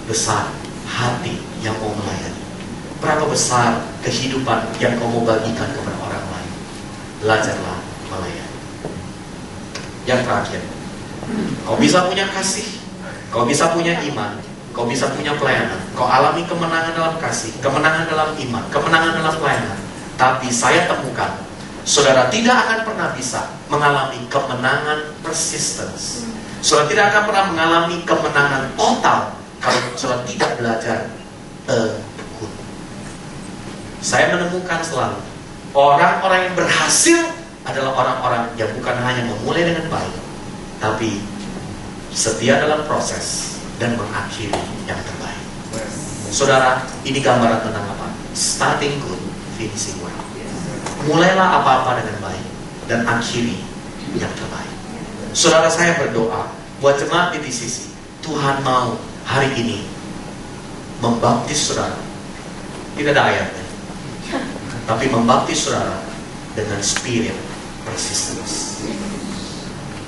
besar hati yang mau melayani? Berapa besar kehidupan yang kau mau bagikan kepada orang lain? Belajarlah melayani. Yang terakhir, kau bisa punya kasih, kau bisa punya iman, kau bisa punya pelayanan, kau alami kemenangan dalam kasih, kemenangan dalam iman, kemenangan dalam pelayanan. Tapi saya temukan, saudara tidak akan pernah bisa mengalami kemenangan persistence. Saudara tidak akan pernah mengalami kemenangan total kalau saudara tidak belajar tekun. Saya menemukan selalu orang-orang yang berhasil adalah orang-orang yang bukan hanya memulai dengan baik, tapi setia dalam proses dan mengakhiri yang terbaik. Saudara, ini gambaran tentang apa? Starting good, finishing well. Mulailah apa-apa dengan baik dan akhiri yang terbaik. Saudara, saya berdoa buat jemaat di DCC, Tuhan mau hari ini membaptis saudara. Tidak ada ayatnya, tapi membaptis saudara dengan spirit persistence.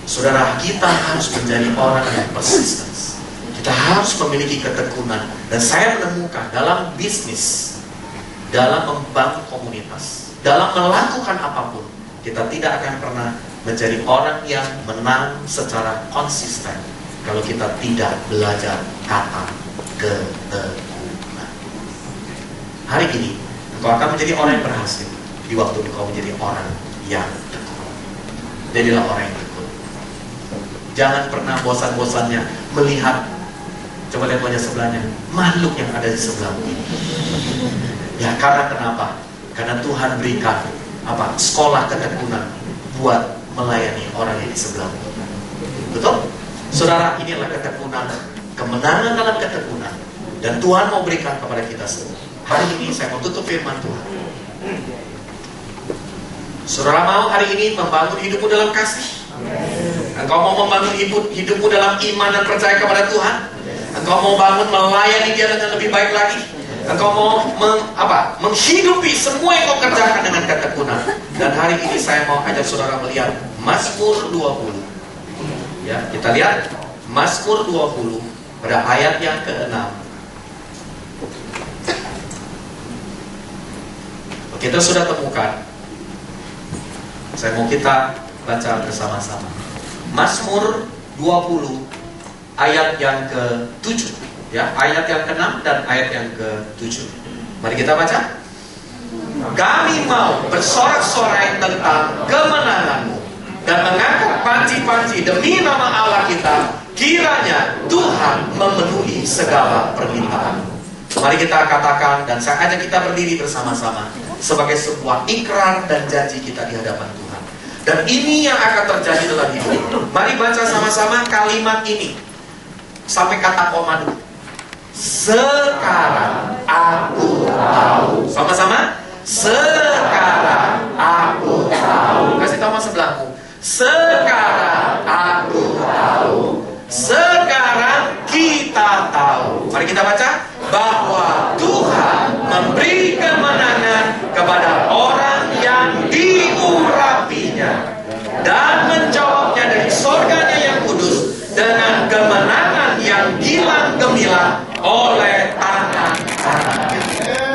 Saudara, kita harus menjadi orang yang persistence. Kita harus memiliki ketekunan. Dan saya menemukan dalam bisnis, dalam membangun komunitas, dalam melakukan apapun, kita tidak akan pernah menjadi orang yang menang secara konsisten kalau kita tidak belajar kata ketekunan. Hari ini engkau akan menjadi orang yang berhasil di waktu engkau menjadi orang yang tekun. Jadilah orang yang tekun. Jangan pernah bosan-bosannya melihat, coba lihat wajah sebelahnya, makhluk yang ada di sebelahmu ini. Ya, karena kenapa? Karena Tuhan berikan apa? Sekolah ketekunan buat melayani orang yang di sebelahmu. Betul? Saudara, ini adalah ketekunan, kemenangan dalam ketekunan, dan Tuhan mau berikan kepada kita semua. Hari ini saya mau tutup firman Tuhan. Saudara mau hari ini membangun hidupmu dalam kasih? Engkau mau membangun hidupmu dalam iman dan percaya kepada Tuhan? Engkau mau bangun melayani Dia dengan lebih baik lagi? Engkau mau menghidupi semua yang kau kerjakan dengan ketekunan? Dan hari ini saya mau ajak saudara melihat Mazmur 20. Ya, kita lihat Mazmur 20 pada ayat yang ke-6. Kita sudah temukan. Saya mau kita baca bersama-sama. Mazmur 20 ayat yang ke-7, Ya, ayat yang ke-6 dan ayat yang ke-7. Mari kita baca. Kami mau bersorak-sorai tentang kemenangan-Mu dan mengangkat panci-panci demi nama Allah kita. Kiranya Tuhan memenuhi segala permintaan. Mari kita katakan, dan saya ajak kita berdiri bersama-sama sebagai sebuah ikrar dan janji kita di hadapan Tuhan. Dan ini yang akan terjadi dalam hidup. Mari baca sama-sama kalimat ini sampai kata koma dulu. Sekarang aku tahu. Sama-sama. Sekarang aku tahu. Kasih tahu mas sebelahmu. Sekarang aku tahu. Sekarang kita tahu. Mari kita baca. Bahwa Tuhan memberi kemenangan kepada orang yang diurapinya dan menjawabnya dari surganya yang kudus dengan kemenangan yang gilang gemilang oleh tangan kanannya.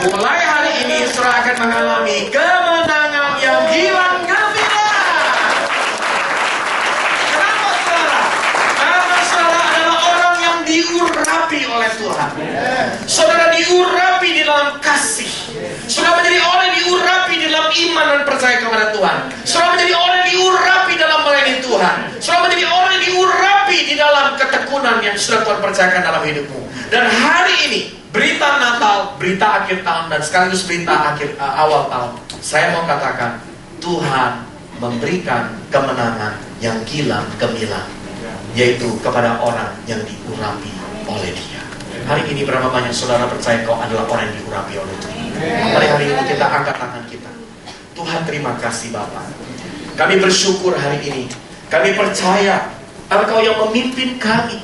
Mulai hari ini saudara akan mengalami kemenangan yang gilang gemilang. Kenapa saudara? Karena saudara adalah orang yang diurapi oleh Tuhan. Saudara diurapi di dalam kasih. Saudara menjadi orang yang diurapi di dalam iman dan percaya kepada Tuhan. Saudara menjadi orang yang diurapi dalam melayani Tuhan. Saudara menjadi orang yang diurapi di dalam ketekunan yang sudah Tuhan percayakan dalam hidupmu. Dan hari ini berita Natal, berita akhir tahun dan sekaligus berita awal tahun. Saya mau katakan Tuhan memberikan kemenangan yang gilang gemilang, yaitu kepada orang yang diurapi oleh Dia. Hari ini berapa banyak saudara percaya kau adalah orang yang diurapi oleh Tuhan? Mari hari ini kita angkat tangan kita. Tuhan terima kasih Bapa. Kami bersyukur hari ini. Kami percaya Engkau yang memimpin kami.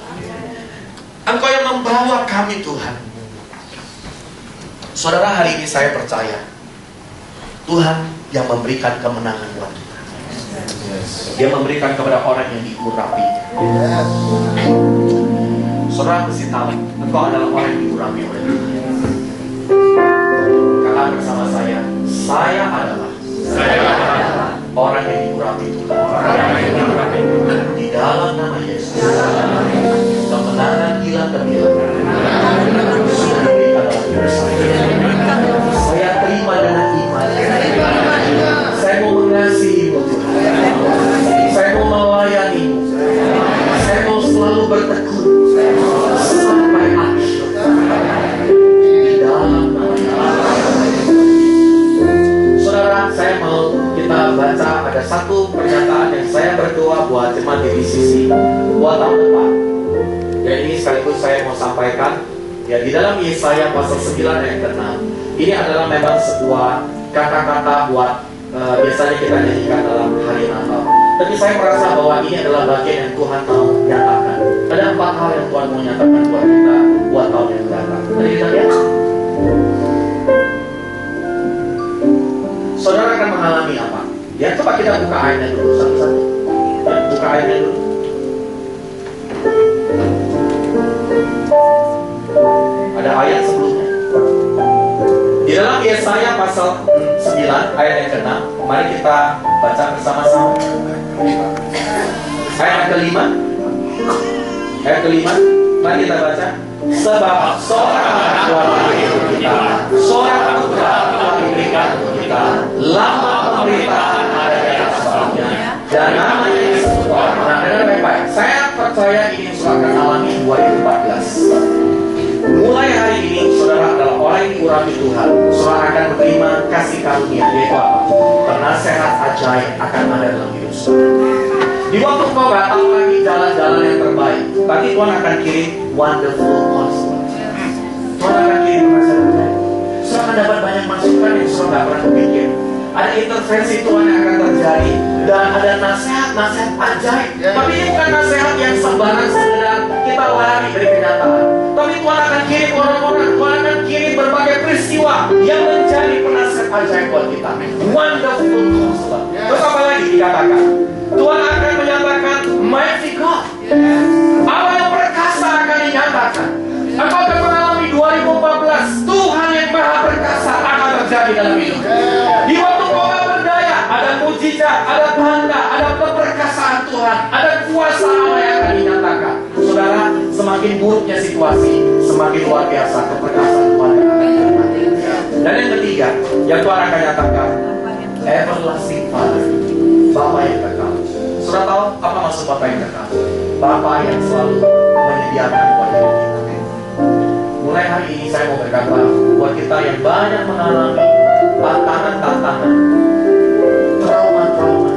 Engkau yang membawa kami Tuhan. Saudara, hari ini saya percaya Tuhan yang memberikan kemenangan buat kita. Dia memberikan kepada orang yang diurapinya. Saudara mesti tahu, engkau adalah orang yang diurapi oleh Tuhan. Katakan bersama saya adalah orang yang diurapi Tuhan. Di dalam nama Yesus, kemenangan gilang gemilang sudah diberikan dalam hidup saya. Saya terima dengan iman. Saya mau mengasihi-Mu Tuhan. Saya mau melayani-Mu. Saya mau selalu bertekun sampai akhir. Di dalam nama Yesus. Saudara, saya mau kita baca ada satu pernyataan yang saya berdoa buat jemaat di BCC buat tahun depan. Dan ini sekaligus saya mau sampaikan ya di dalam Yesaya pasal 9 ayat ke-6. Ini adalah memang sebuah kata-kata buat biasanya kita nyanyikan dalam hari Natal. Tapi saya merasa bahwa ini adalah bagian yang Tuhan mau nyatakan. Ada 4 hal yang Tuhan mau nyatakan buat kita buat tahun yang datang. Mari kita lihat. Saudara akan mengalami apa? Ya, coba kita buka ayatnya dulu satu-satu. Ya, buka ayatnya dulu. Ada ayat sebelumnya. Di dalam Yesaya pasal 9 ayat yang ke-6, mari kita baca bersama-sama. Ayat ke-5. Ayat ke-5, mari kita baca. Sebab seorang anak kita, seorang putra telah diberikan untuk kita, lama pemerintahan ada di atas sebabnya, dan namanya disebut orang. Nah, dengar baik-baik. Saya percaya ini sudah akan alami 2014. Mulai hari ini, saudara adalah orang yang diurapi Tuhan. Saudara akan menerima kasih karunia, yaitu apa? Penasehat ajaib akan ada dalam hidup saudara. Di waktu kau gak tahu lagi jalan-jalan yang terbaik, tapi Tuhan akan kirim wonderful counselor. Tuhan akan kirim penasehat ajaib. Saudara akan dapat banyak masukan yang saudara gak pernah berpikir. Ada intervensi Tuhan yang akan terjadi, dan ada nasihat-nasihat ajaib. Tapi ini bukan nasihat yang sembarang sekedar kita lari dari kenyataan. Tapi Tuhan akan kirim orang-orang, Tuhan akan kirim berbagai peristiwa yang menjadi penasihat ajaib buat kita. Wonderful counselor. Terus apa lagi dikatakan? Tuhan akan menyatakan mighty God. Allah yang perkasa akan dinyatakan. Engkau akan mengalami 2014 Tuhan yang maha perkasa akan terjadi dalam hidup. Di waktu kau gak berdaya, ada mujizat, ada tanda, ada keperkasaan Tuhan, ada kuasa Allah yang akan dinyatakan. Saudara, semakin buruknya situasi, semakin luar biasa keperkasaan Tuhan yang akan terjadi. Dan yang ketiga, yang Tuhan akan nyatakan, everlasting Father, Bapa yang kekal. Sudah tahu apa maksud Bapa yang kekal? Bapa yang selalu menyediakan buat hidup kita. Mulai hari ini saya mau berkata buat kita yang banyak mengalami tantangan-tantangan, trauma-trauma,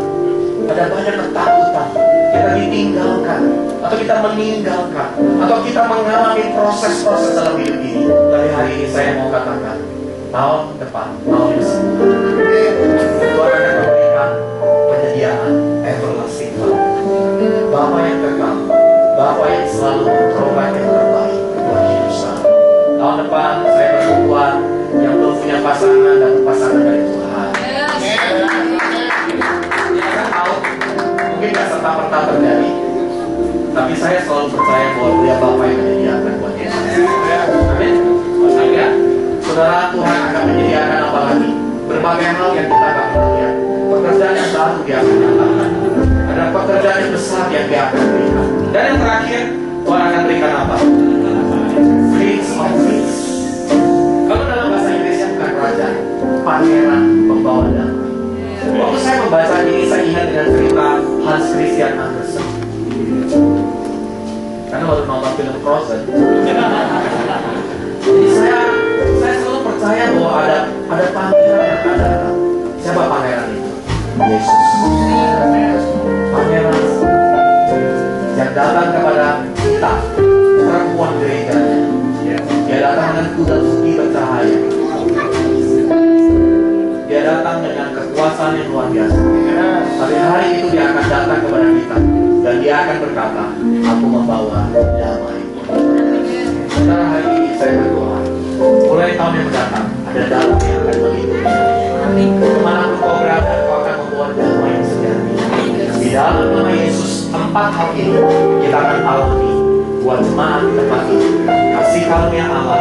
ada banyak ketakutan, kita ditinggalkan, atau kita meninggalkan, atau kita mengalami proses-proses dalam hidup ini. Dari hari ini saya mau katakan, tahun depan, tahun depan, Tuhan akan memberikan penyediaan everlasting Father, Bapa yang kekal, Bapa yang selalu memperoleh yang terbaik buat hidup saya. Tahun depan saya berdoa yang belum punya pasangan dan pasangan dari Tuhan. Kita kan tahu, mungkin gak serta-merta terjadi, tapi saya selalu percaya bahwa Dia Bapa yang menyediakan buat kita. Amin. Maksudnya, saudara, Tuhan akan menyediakan apa lagi? Berbagai hal yang kita gak pernah lihat. Pekerjaan yang baru Dia akan nyatakan. Ada pekerjaan yang besar yang Dia akan berikan. Dan yang terakhir, Tuhan akan berikan apa? Prince of Peace. Kalau dalam bahasa Inggrisnya bukan raja, pangeran pembawa damai. Waktu saya membaca ini, saya ingat dengan cerita Hans Christian Andersen. Karena waktu nonton film Frozen, jadi saya selalu percaya bahwa ada pangeran yang akan datang. Siapa pangeran itu? Yesus. Pangeran yang datang kepada kita, perempuan gerejanya. Dia datang dengan kuda putih bercahaya. Dia datang dengan kekuasaan yang luar biasa. Tapi hari itu Dia akan datang kepada kita, dan Dia akan berkata, aku membawa damai. Sekarang hari ini saya berdoa, mulai tahun yang mendatang ada damai yang akan melindungi. Kemanapun kau berada, kau akan membawa damai yang sejati. Di dalam nama Yesus, 4 hal ini kita akan alami buat jemaat di tempat ini. Kasih karunia Allah,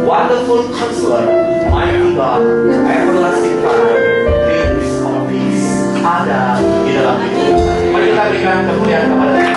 Wonderful Counselor, Mighty God, Everlasting Father, Prince of Peace, ada di dalam hidup. Mari kita berikan kemuliaan kepada Dia.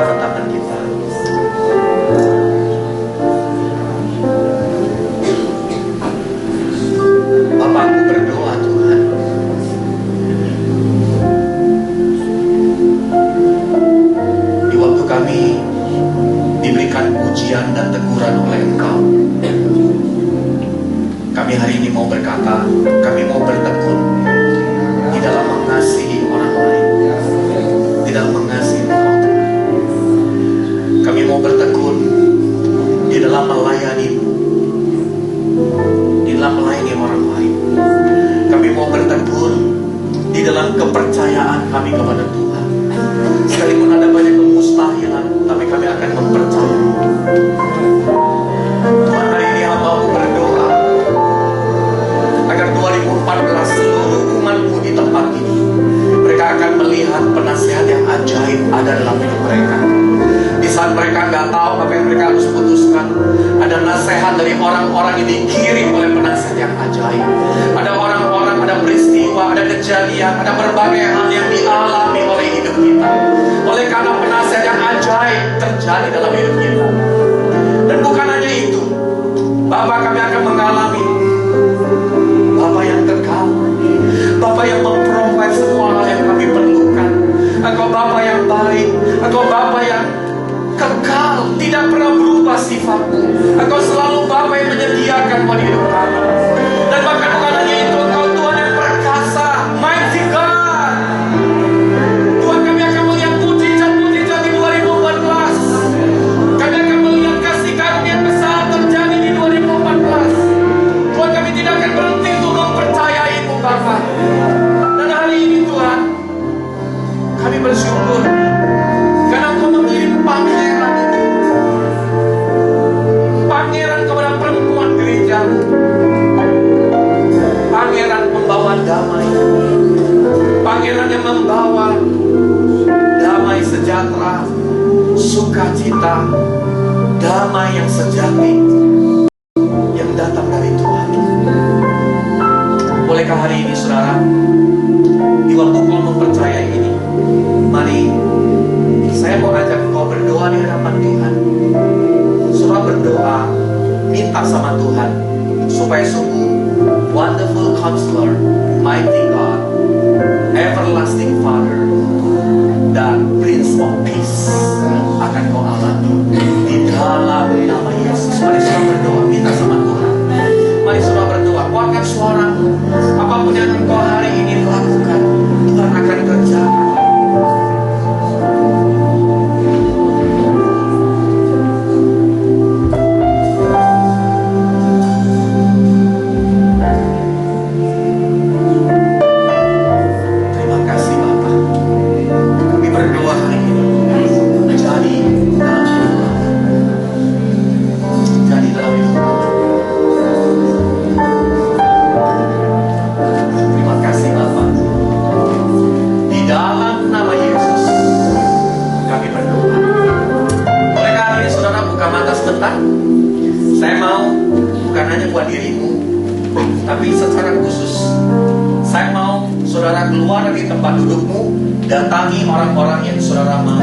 angkat tangan kita. Bapak, aku berdoa Tuhan, di waktu kami diberikan ujian dan teguran oleh Engkau, kami hari ini mau berkata, kami mau bertekun di dalam mengasihi orang lain, di dalam mengasihi Engkau Tuhan. Kami mau bertekun di dalam melayani-Mu, di dalam melayani orang lain. Kami mau bertekun di dalam kepercayaan kami kepada Tuhan. Sekalipun ada banyak kemustahilan, tapi kami akan mempercayai. Tuhan, hari ini hamba-Mu berdoa agar 2014 seluruh umat-Mu di tempat ini, mereka akan melihat penasihat yang ajaib ada dalam hidup mereka. Di saat mereka nggak tahu apa yang mereka harus putuskan, ada nasihat dari orang-orang yang dikirim oleh penasihat yang ajaib. Ada orang-orang, ada peristiwa, ada kejadian, ada berbagai hal yang dialami oleh hidup kita. Oleh karena penasihat yang ajaib terjadi dalam hidup kita. Dan bukan hanya itu, Bapak, kami akan mengalami Bapak yang kekal, Bapak yang memprovide semua hal yang kami perlukan. Engkau Bapak yang baik, Engkau Bapak yang kekal, tidak pernah berubah sifatmu. Engkau selalu Bapa yang menyediakan buat hidup kami. Dan bahkan bukan hanya itu, Engkau Tuhan yang perkasa, mighty God. Tuhan, kami akan melihat mujizat-mujizat di 2014. Kami akan melihat kasih karunia yang besar terjadi di 2014. Tuhan, kami tidak akan berhenti untuk mempercayai-Mu Bapa. Dan hari ini Tuhan, kami bersyukur karena Engkau mengirim pangeran kepada perempuan gereja, pangeran membawa damai, pangeran yang membawa damai sejahtera, sukacita, damai yang sejati yang datang dari Tuhan. Bolehkah hari ini saudara, di waktu kau mempercayai ini, mari saya mau ajak kau berdoa di hadapan Tuhan. Saudara berdoa, minta sama Tuhan supaya sungguh Wonderful Counselor, Mighty God, Everlasting Father, dan Prince of Peace akan kau alami di dalam nama Yesus. Mari saudara berdoa, minta sama Tuhan. Mari saudara berdoa, kuatkan suaramu. Apapun yang engkau hari ini lakukan, Tuhan akan kerjakan. Saya mau bukan hanya buat dirimu, tapi secara khusus saya mau saudara keluar dari tempat dudukmu, datangi orang-orang yang saudara mau,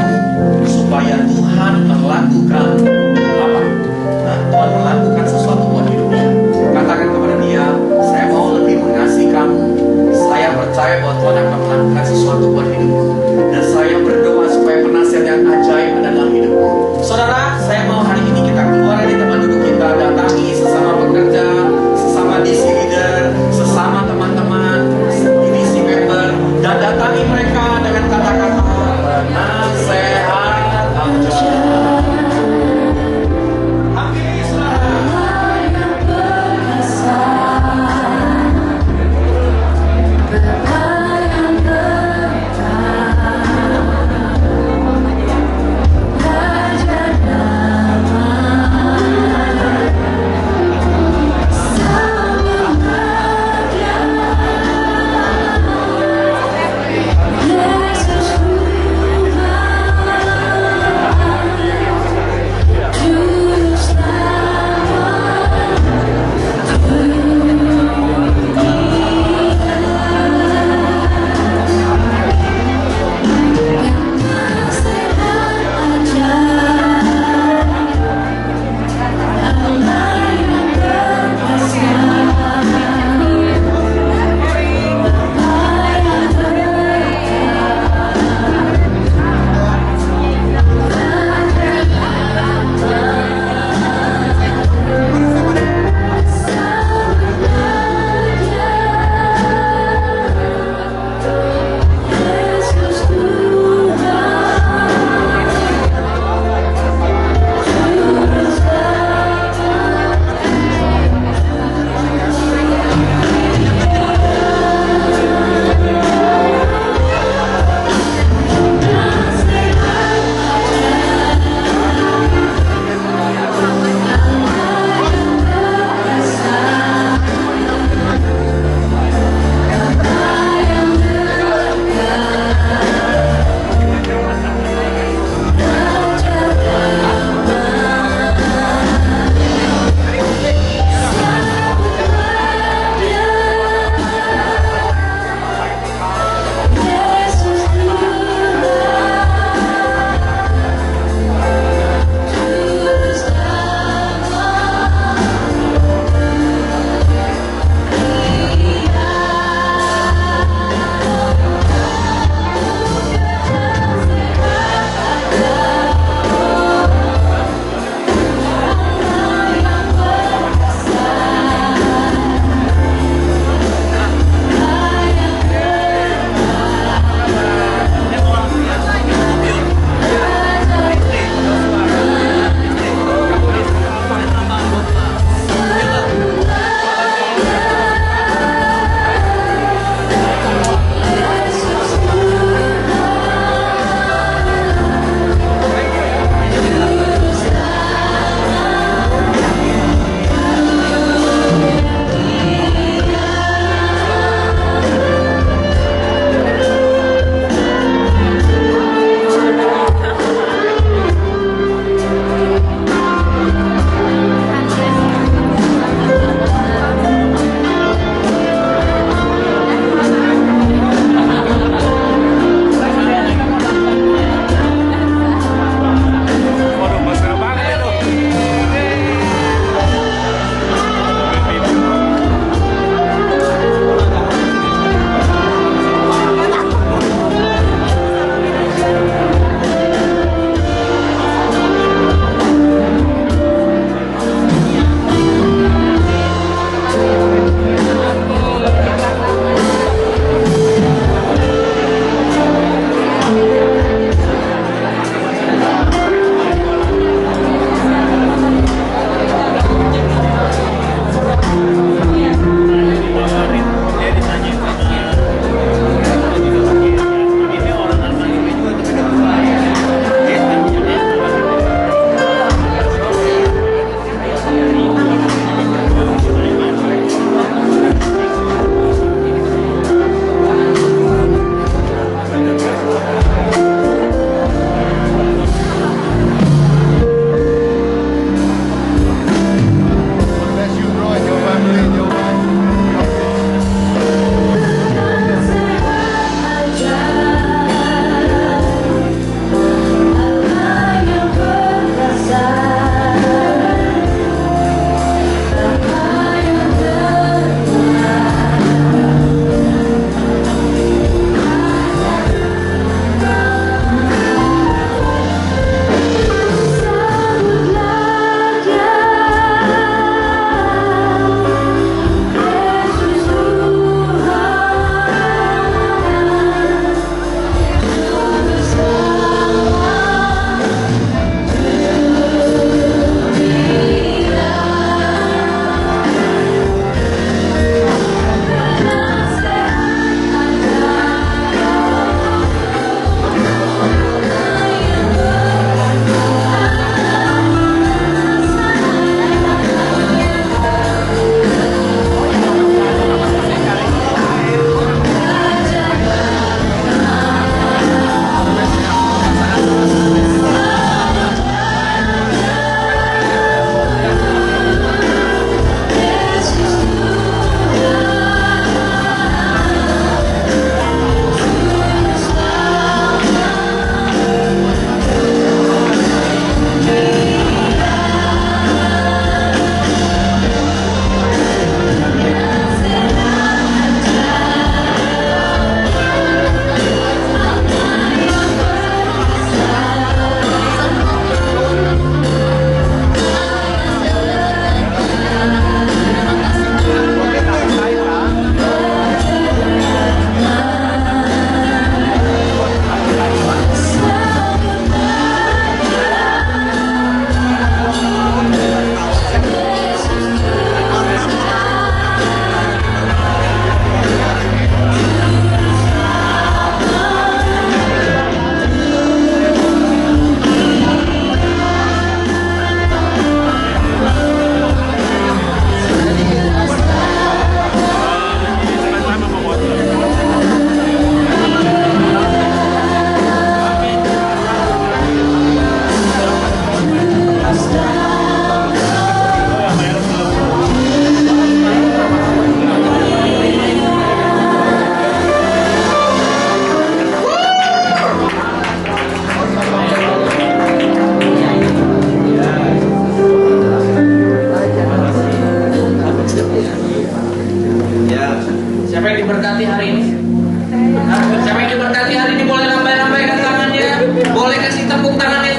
supaya Tuhan melakukan apa? Nah, Tuhan melakukan sesuatu buat hidupnya. Katakan kepada dia, saya mau lebih mengasihi kamu. Saya percaya bahwa Tuhan akan melakukan sesuatu buat hidupmu. Dan saya berdoa supaya penasihat yang ajaib ada dalam hidupmu. Saudara, saya mau hari ini kita keluar dari tempat duduk kita, datangi sesama pekerja, sesama DC leader, sesama teman-teman, DC member, dan datangi mereka dengan kata-kata penasehat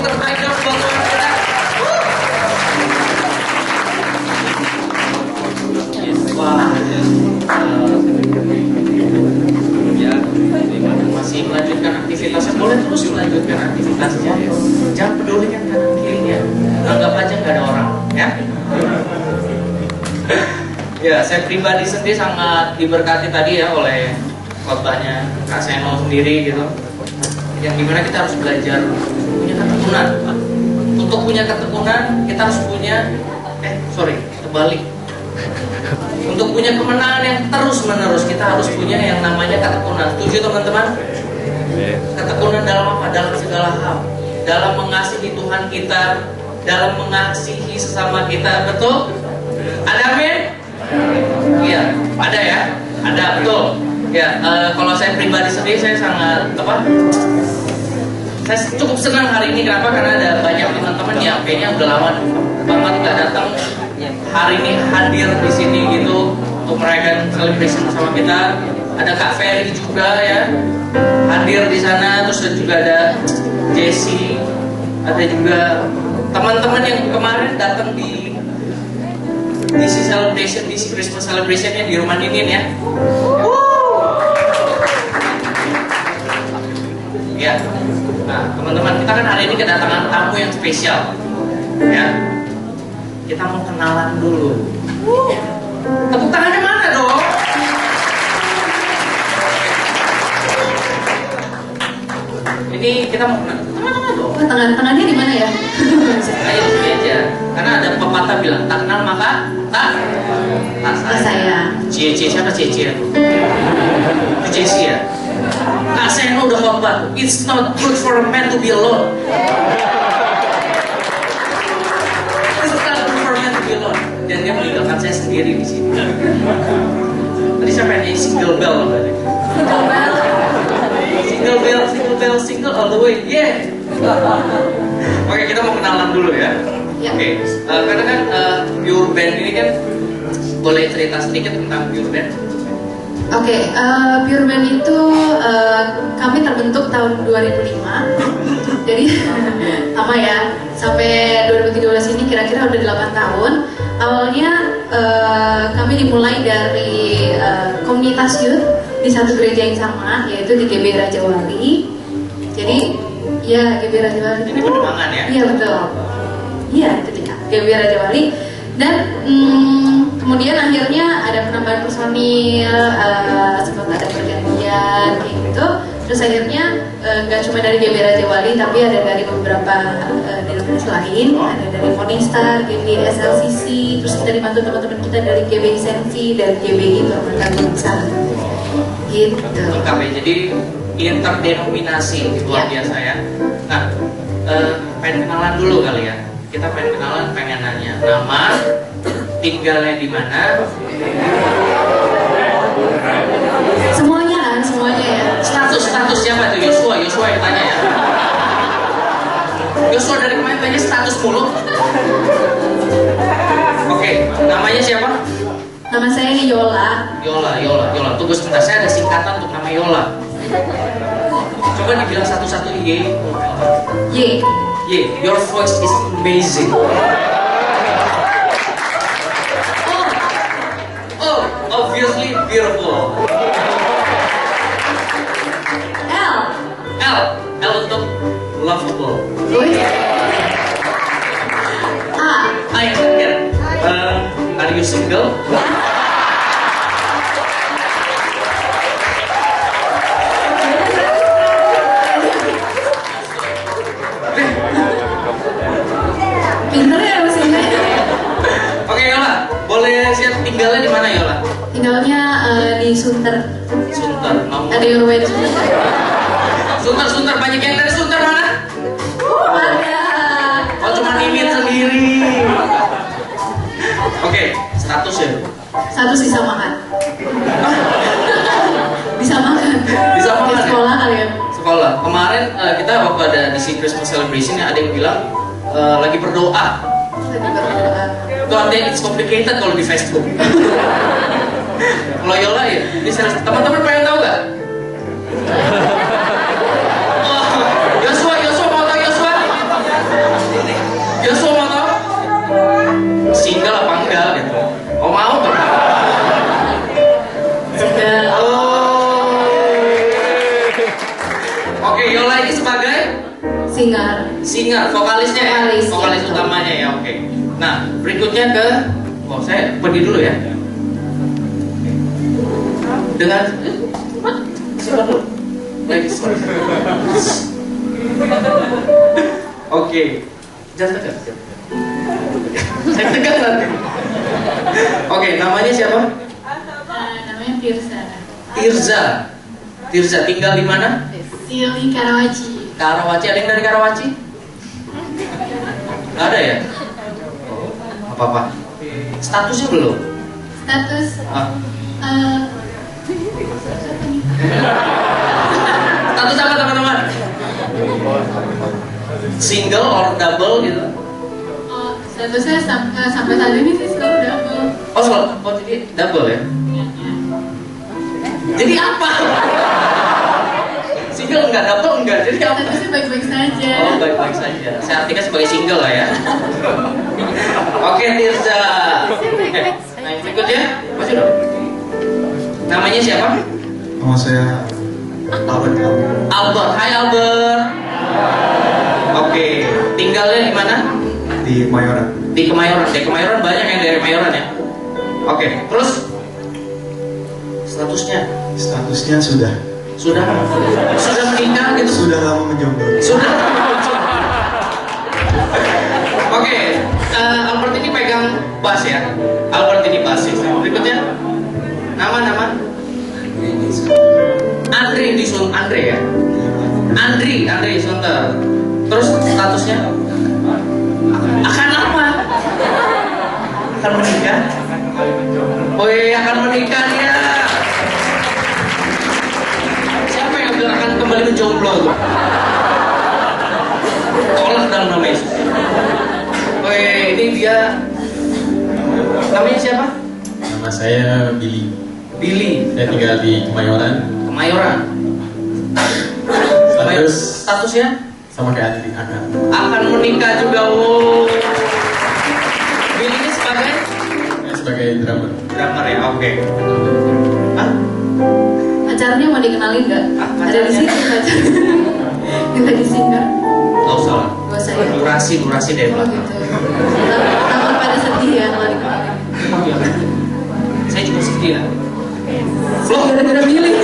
yang terbaik dong buat Tuhan kita. Wah, ya, masih melanjutkan aktivitasnya, boleh terus melanjutkan aktivitasnya. Jangan pedulikan kanan kirinya, anggap aja nggak ada orang, ya. Ya, saya pribadi sendiri sangat diberkati tadi ya oleh khotbahnya Kak Seno sendiri gitu. Yang dimana kita harus belajar punya ketekunan. Untuk punya ketekunan kita harus punya terbalik. Untuk punya kemenangan yang terus menerus kita harus punya yang namanya ketekunan. Setuju teman-teman? Ketekunan dalam apa? Dalam segala hal. Dalam mengasihi Tuhan kita, dalam mengasihi sesama kita, betul? Ada amin? Iya, ada ya? Ada, betul. Ya, kalau saya pribadi sendiri saya sangat saya cukup senang hari ini. Kenapa? Karena ada banyak teman-teman yang kayaknya udah lama banget nggak datang. Hari ini hadir di sini gitu untuk merayakan celebration bersama kita. Ada Kak Ferry juga ya hadir di sana. Terus juga ada Jessie, ada juga teman-teman yang kemarin datang di celebration, di Christmas celebrationnya di rumah Ninin ya. Ya, nah teman-teman, kita kan hari ini kedatangan tamu yang spesial, ya. Kita mau kenalan dulu. Tepuk tangannya mana dong? Ini kita mau kenalan. Teman-teman dong. Tangannya di mana ya? Ayo di sini aja. Karena ada pepatah bilang, tak kenal maka tak sayang. Cie siapa Cie? Itu Jessie ya. Kak Seno udah khotbah. It's not good for a man to be alone. It's not good for a man to be alone. Dan dia meninggalkan saya sendiri di sini. Tadi sampai ada single bell berarti. Single all the way. Yeah. Oke, kita mau kenalan dulu ya. Oke, karena kan Pure Band ini kan, boleh cerita sedikit tentang Pure Band? Oke, Pure Band itu kami terbentuk tahun 2005. Jadi lama ya, sampai 2013 ini kira-kira udah 8 tahun. Awalnya kami dimulai dari komunitas youth di satu gereja yang sama, yaitu di GB Raja Wali. Jadi ya GB Raja Wali. Ini Pademangan ya? Iya betul. Iya itu dia, GB Raja Wali. Dan kemudian akhirnya ada penambahan personil, sempat ada pergantian kayak gitu. Terus akhirnya nggak cuma dari GB Raja Wali, tapi ada dari beberapa denominasi lain, ada dari Monistar, GB SLCC, terus kita dibantu teman-teman kita dari GB Sensi, dari GB Turman Besar. Gitu. Lengkap ya, jadi interdenominasi luar biasa ya. Nah, pengen kenalan dulu kali ya. Kita pengen kenalan, pengen nanya nama, tinggalnya di mana, semuanya ya. status siapa tuh? Yosua yang tanya ya. Yosua dari kemarin tanya status mulu. Oke, namanya siapa? Nama saya Yola. Yola. Tunggu sebentar, saya ada singkatan untuk nama Yola. Coba dibilang satu-satu Y. Your voice is amazing. Oh, obviously beautiful. L untuk lovable. I get. Are you single? Pinter ya mesinnya. Oke Yola, boleh siap tinggalnya di mana Yola? Tinggalnya di Sunter. Sunter, mau? Ada yang rumahnya di Sunter. Sunter, banyak yang dari Sunter mana? Ada. Oh cuma Mimin sendiri. Oke, status ya? Status disamakan. Disamakan. Disamakan ya? Sekolah kali ya. Sekolah. Kemarin kita waktu ada di Christmas celebration ada yang bilang lagi berdoa. Tuh artinya it's complicated kalau di Facebook. Kalau Yola ya, ini teman-teman pengen tahu nggak? Oh, Yosua mau tahu Yosua? Singer, vokalisnya ya? Vokalis, ya. Utamanya ya, oke. Nah, berikutnya ke, saya pergi dulu ya. Dengan, siapa dulu? Oke, jangan tekan. Saya tekan nanti. Oke, namanya siapa? Namanya Tirza. Tirza tinggal di mana? Di Karawaci. Karawaci, ada yang dari Karawaci? Nggak ada ya? Apa-apa? Statusnya belum? Status Status apa teman-teman? Single or double gitu? statusnya sampai saat ini sih selalu double. Oh jadi double ya? Jadi apa? Single enggak, double enggak, jadi apa? Statusnya baik-baik saja. Oh baik-baik saja. Saya artikan sebagai single lah ya. Oke Tirza. Nah yang berikutnya, masih dong. Namanya siapa? Nama saya Albert. Albert. Hai Albert. Oke, tinggalnya di mana? Di Kemayoran. Di Kemayoran. Di Kemayoran banyak yang dari Kemayoran ya. Oke, terus statusnya Statusnya sudah menikah gitu. sudah lama menjomblo. Sudah. Oke, Albert ini pegang bass ya. Albert ini bassis. Berikutnya nama Andre ya. Andri Sunter. Terus statusnya akan apa? Akan menikah? Oh iya, akan menikah ya. Siapa yang bilang akan kembali menjomblo tuh? Tolak dalam nama Yesus. Oh iya, ini dia. Namanya siapa? Nama saya Billy. Saya tinggal di Kemayoran. Statusnya Sama kayak Andri akan menikah juga. Wow. Billy ini sebagai drummer. drummer ya, oke. Hah? Pacarnya mau dikenalin nggak? Ada di sini pacarnya. Kita di sini kan? Gak usah lah. Gak usah ya. Durasi deh Oh belakang. gitu. Takut pada sedih ya kalau dikenalin. Saya juga sedih lah. Gara-gara milih.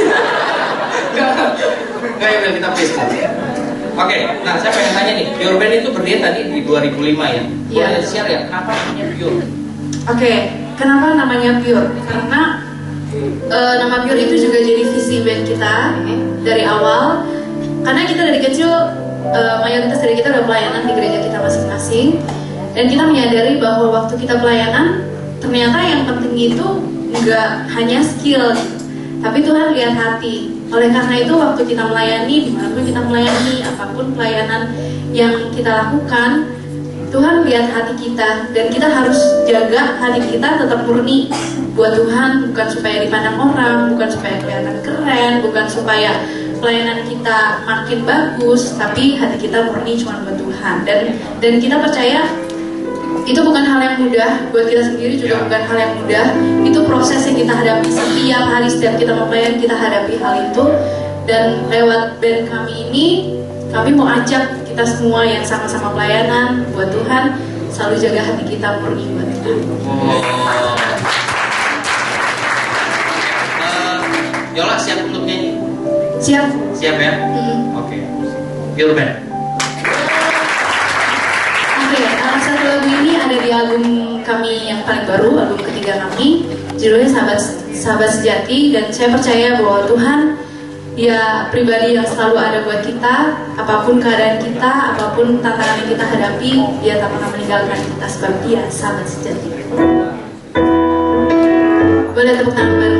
Enggak ya, kita please. Oke, nah saya pengen tanya nih, Pure Band itu berdiri tadi di 2005 ya? Iya. Boleh share ya, kenapa namanya Pure? Oke, kenapa namanya Pure? Karena nama Pure itu juga jadi visi band kita dari awal. Karena kita dari kecil, mayoritas dari kita udah pelayanan di gereja kita masing-masing. Dan kita menyadari bahwa waktu kita pelayanan, ternyata yang penting itu nggak hanya skill, tapi Tuhan lihat hati. Oleh karena itu waktu kita melayani, dimanapun kita melayani, apapun pelayanan yang kita lakukan, Tuhan lihat hati kita. Dan kita harus jaga hati kita tetap murni buat Tuhan, bukan supaya dipandang orang, bukan supaya kelihatan keren, bukan supaya pelayanan kita makin bagus, tapi hati kita murni cuma buat Tuhan. Dan kita percaya itu bukan hal yang mudah, buat kita sendiri juga bukan hal yang mudah. Itu proses yang kita hadapi setiap hari, setiap kita melayani kita hadapi hal itu. Dan lewat band kami ini, kami mau ajak kita semua yang sama-sama pelayanan buat Tuhan, selalu jaga hati kita murni buat Tuhan. Yola siap untuk nyanyi? Siap? Siap ya? Oke. Pure Band. Oke, satu lagu ini ada di album kami yang paling baru, album ketiga kami, judulnya Sahabat Sejati. Dan saya percaya bahwa Tuhan Dia pribadi yang selalu ada buat kita, apapun keadaan kita, apapun tantangan yang kita hadapi, Dia tak pernah meninggalkan kita sebab Dia sahabat sejati. Boleh tepuk tangan bareng.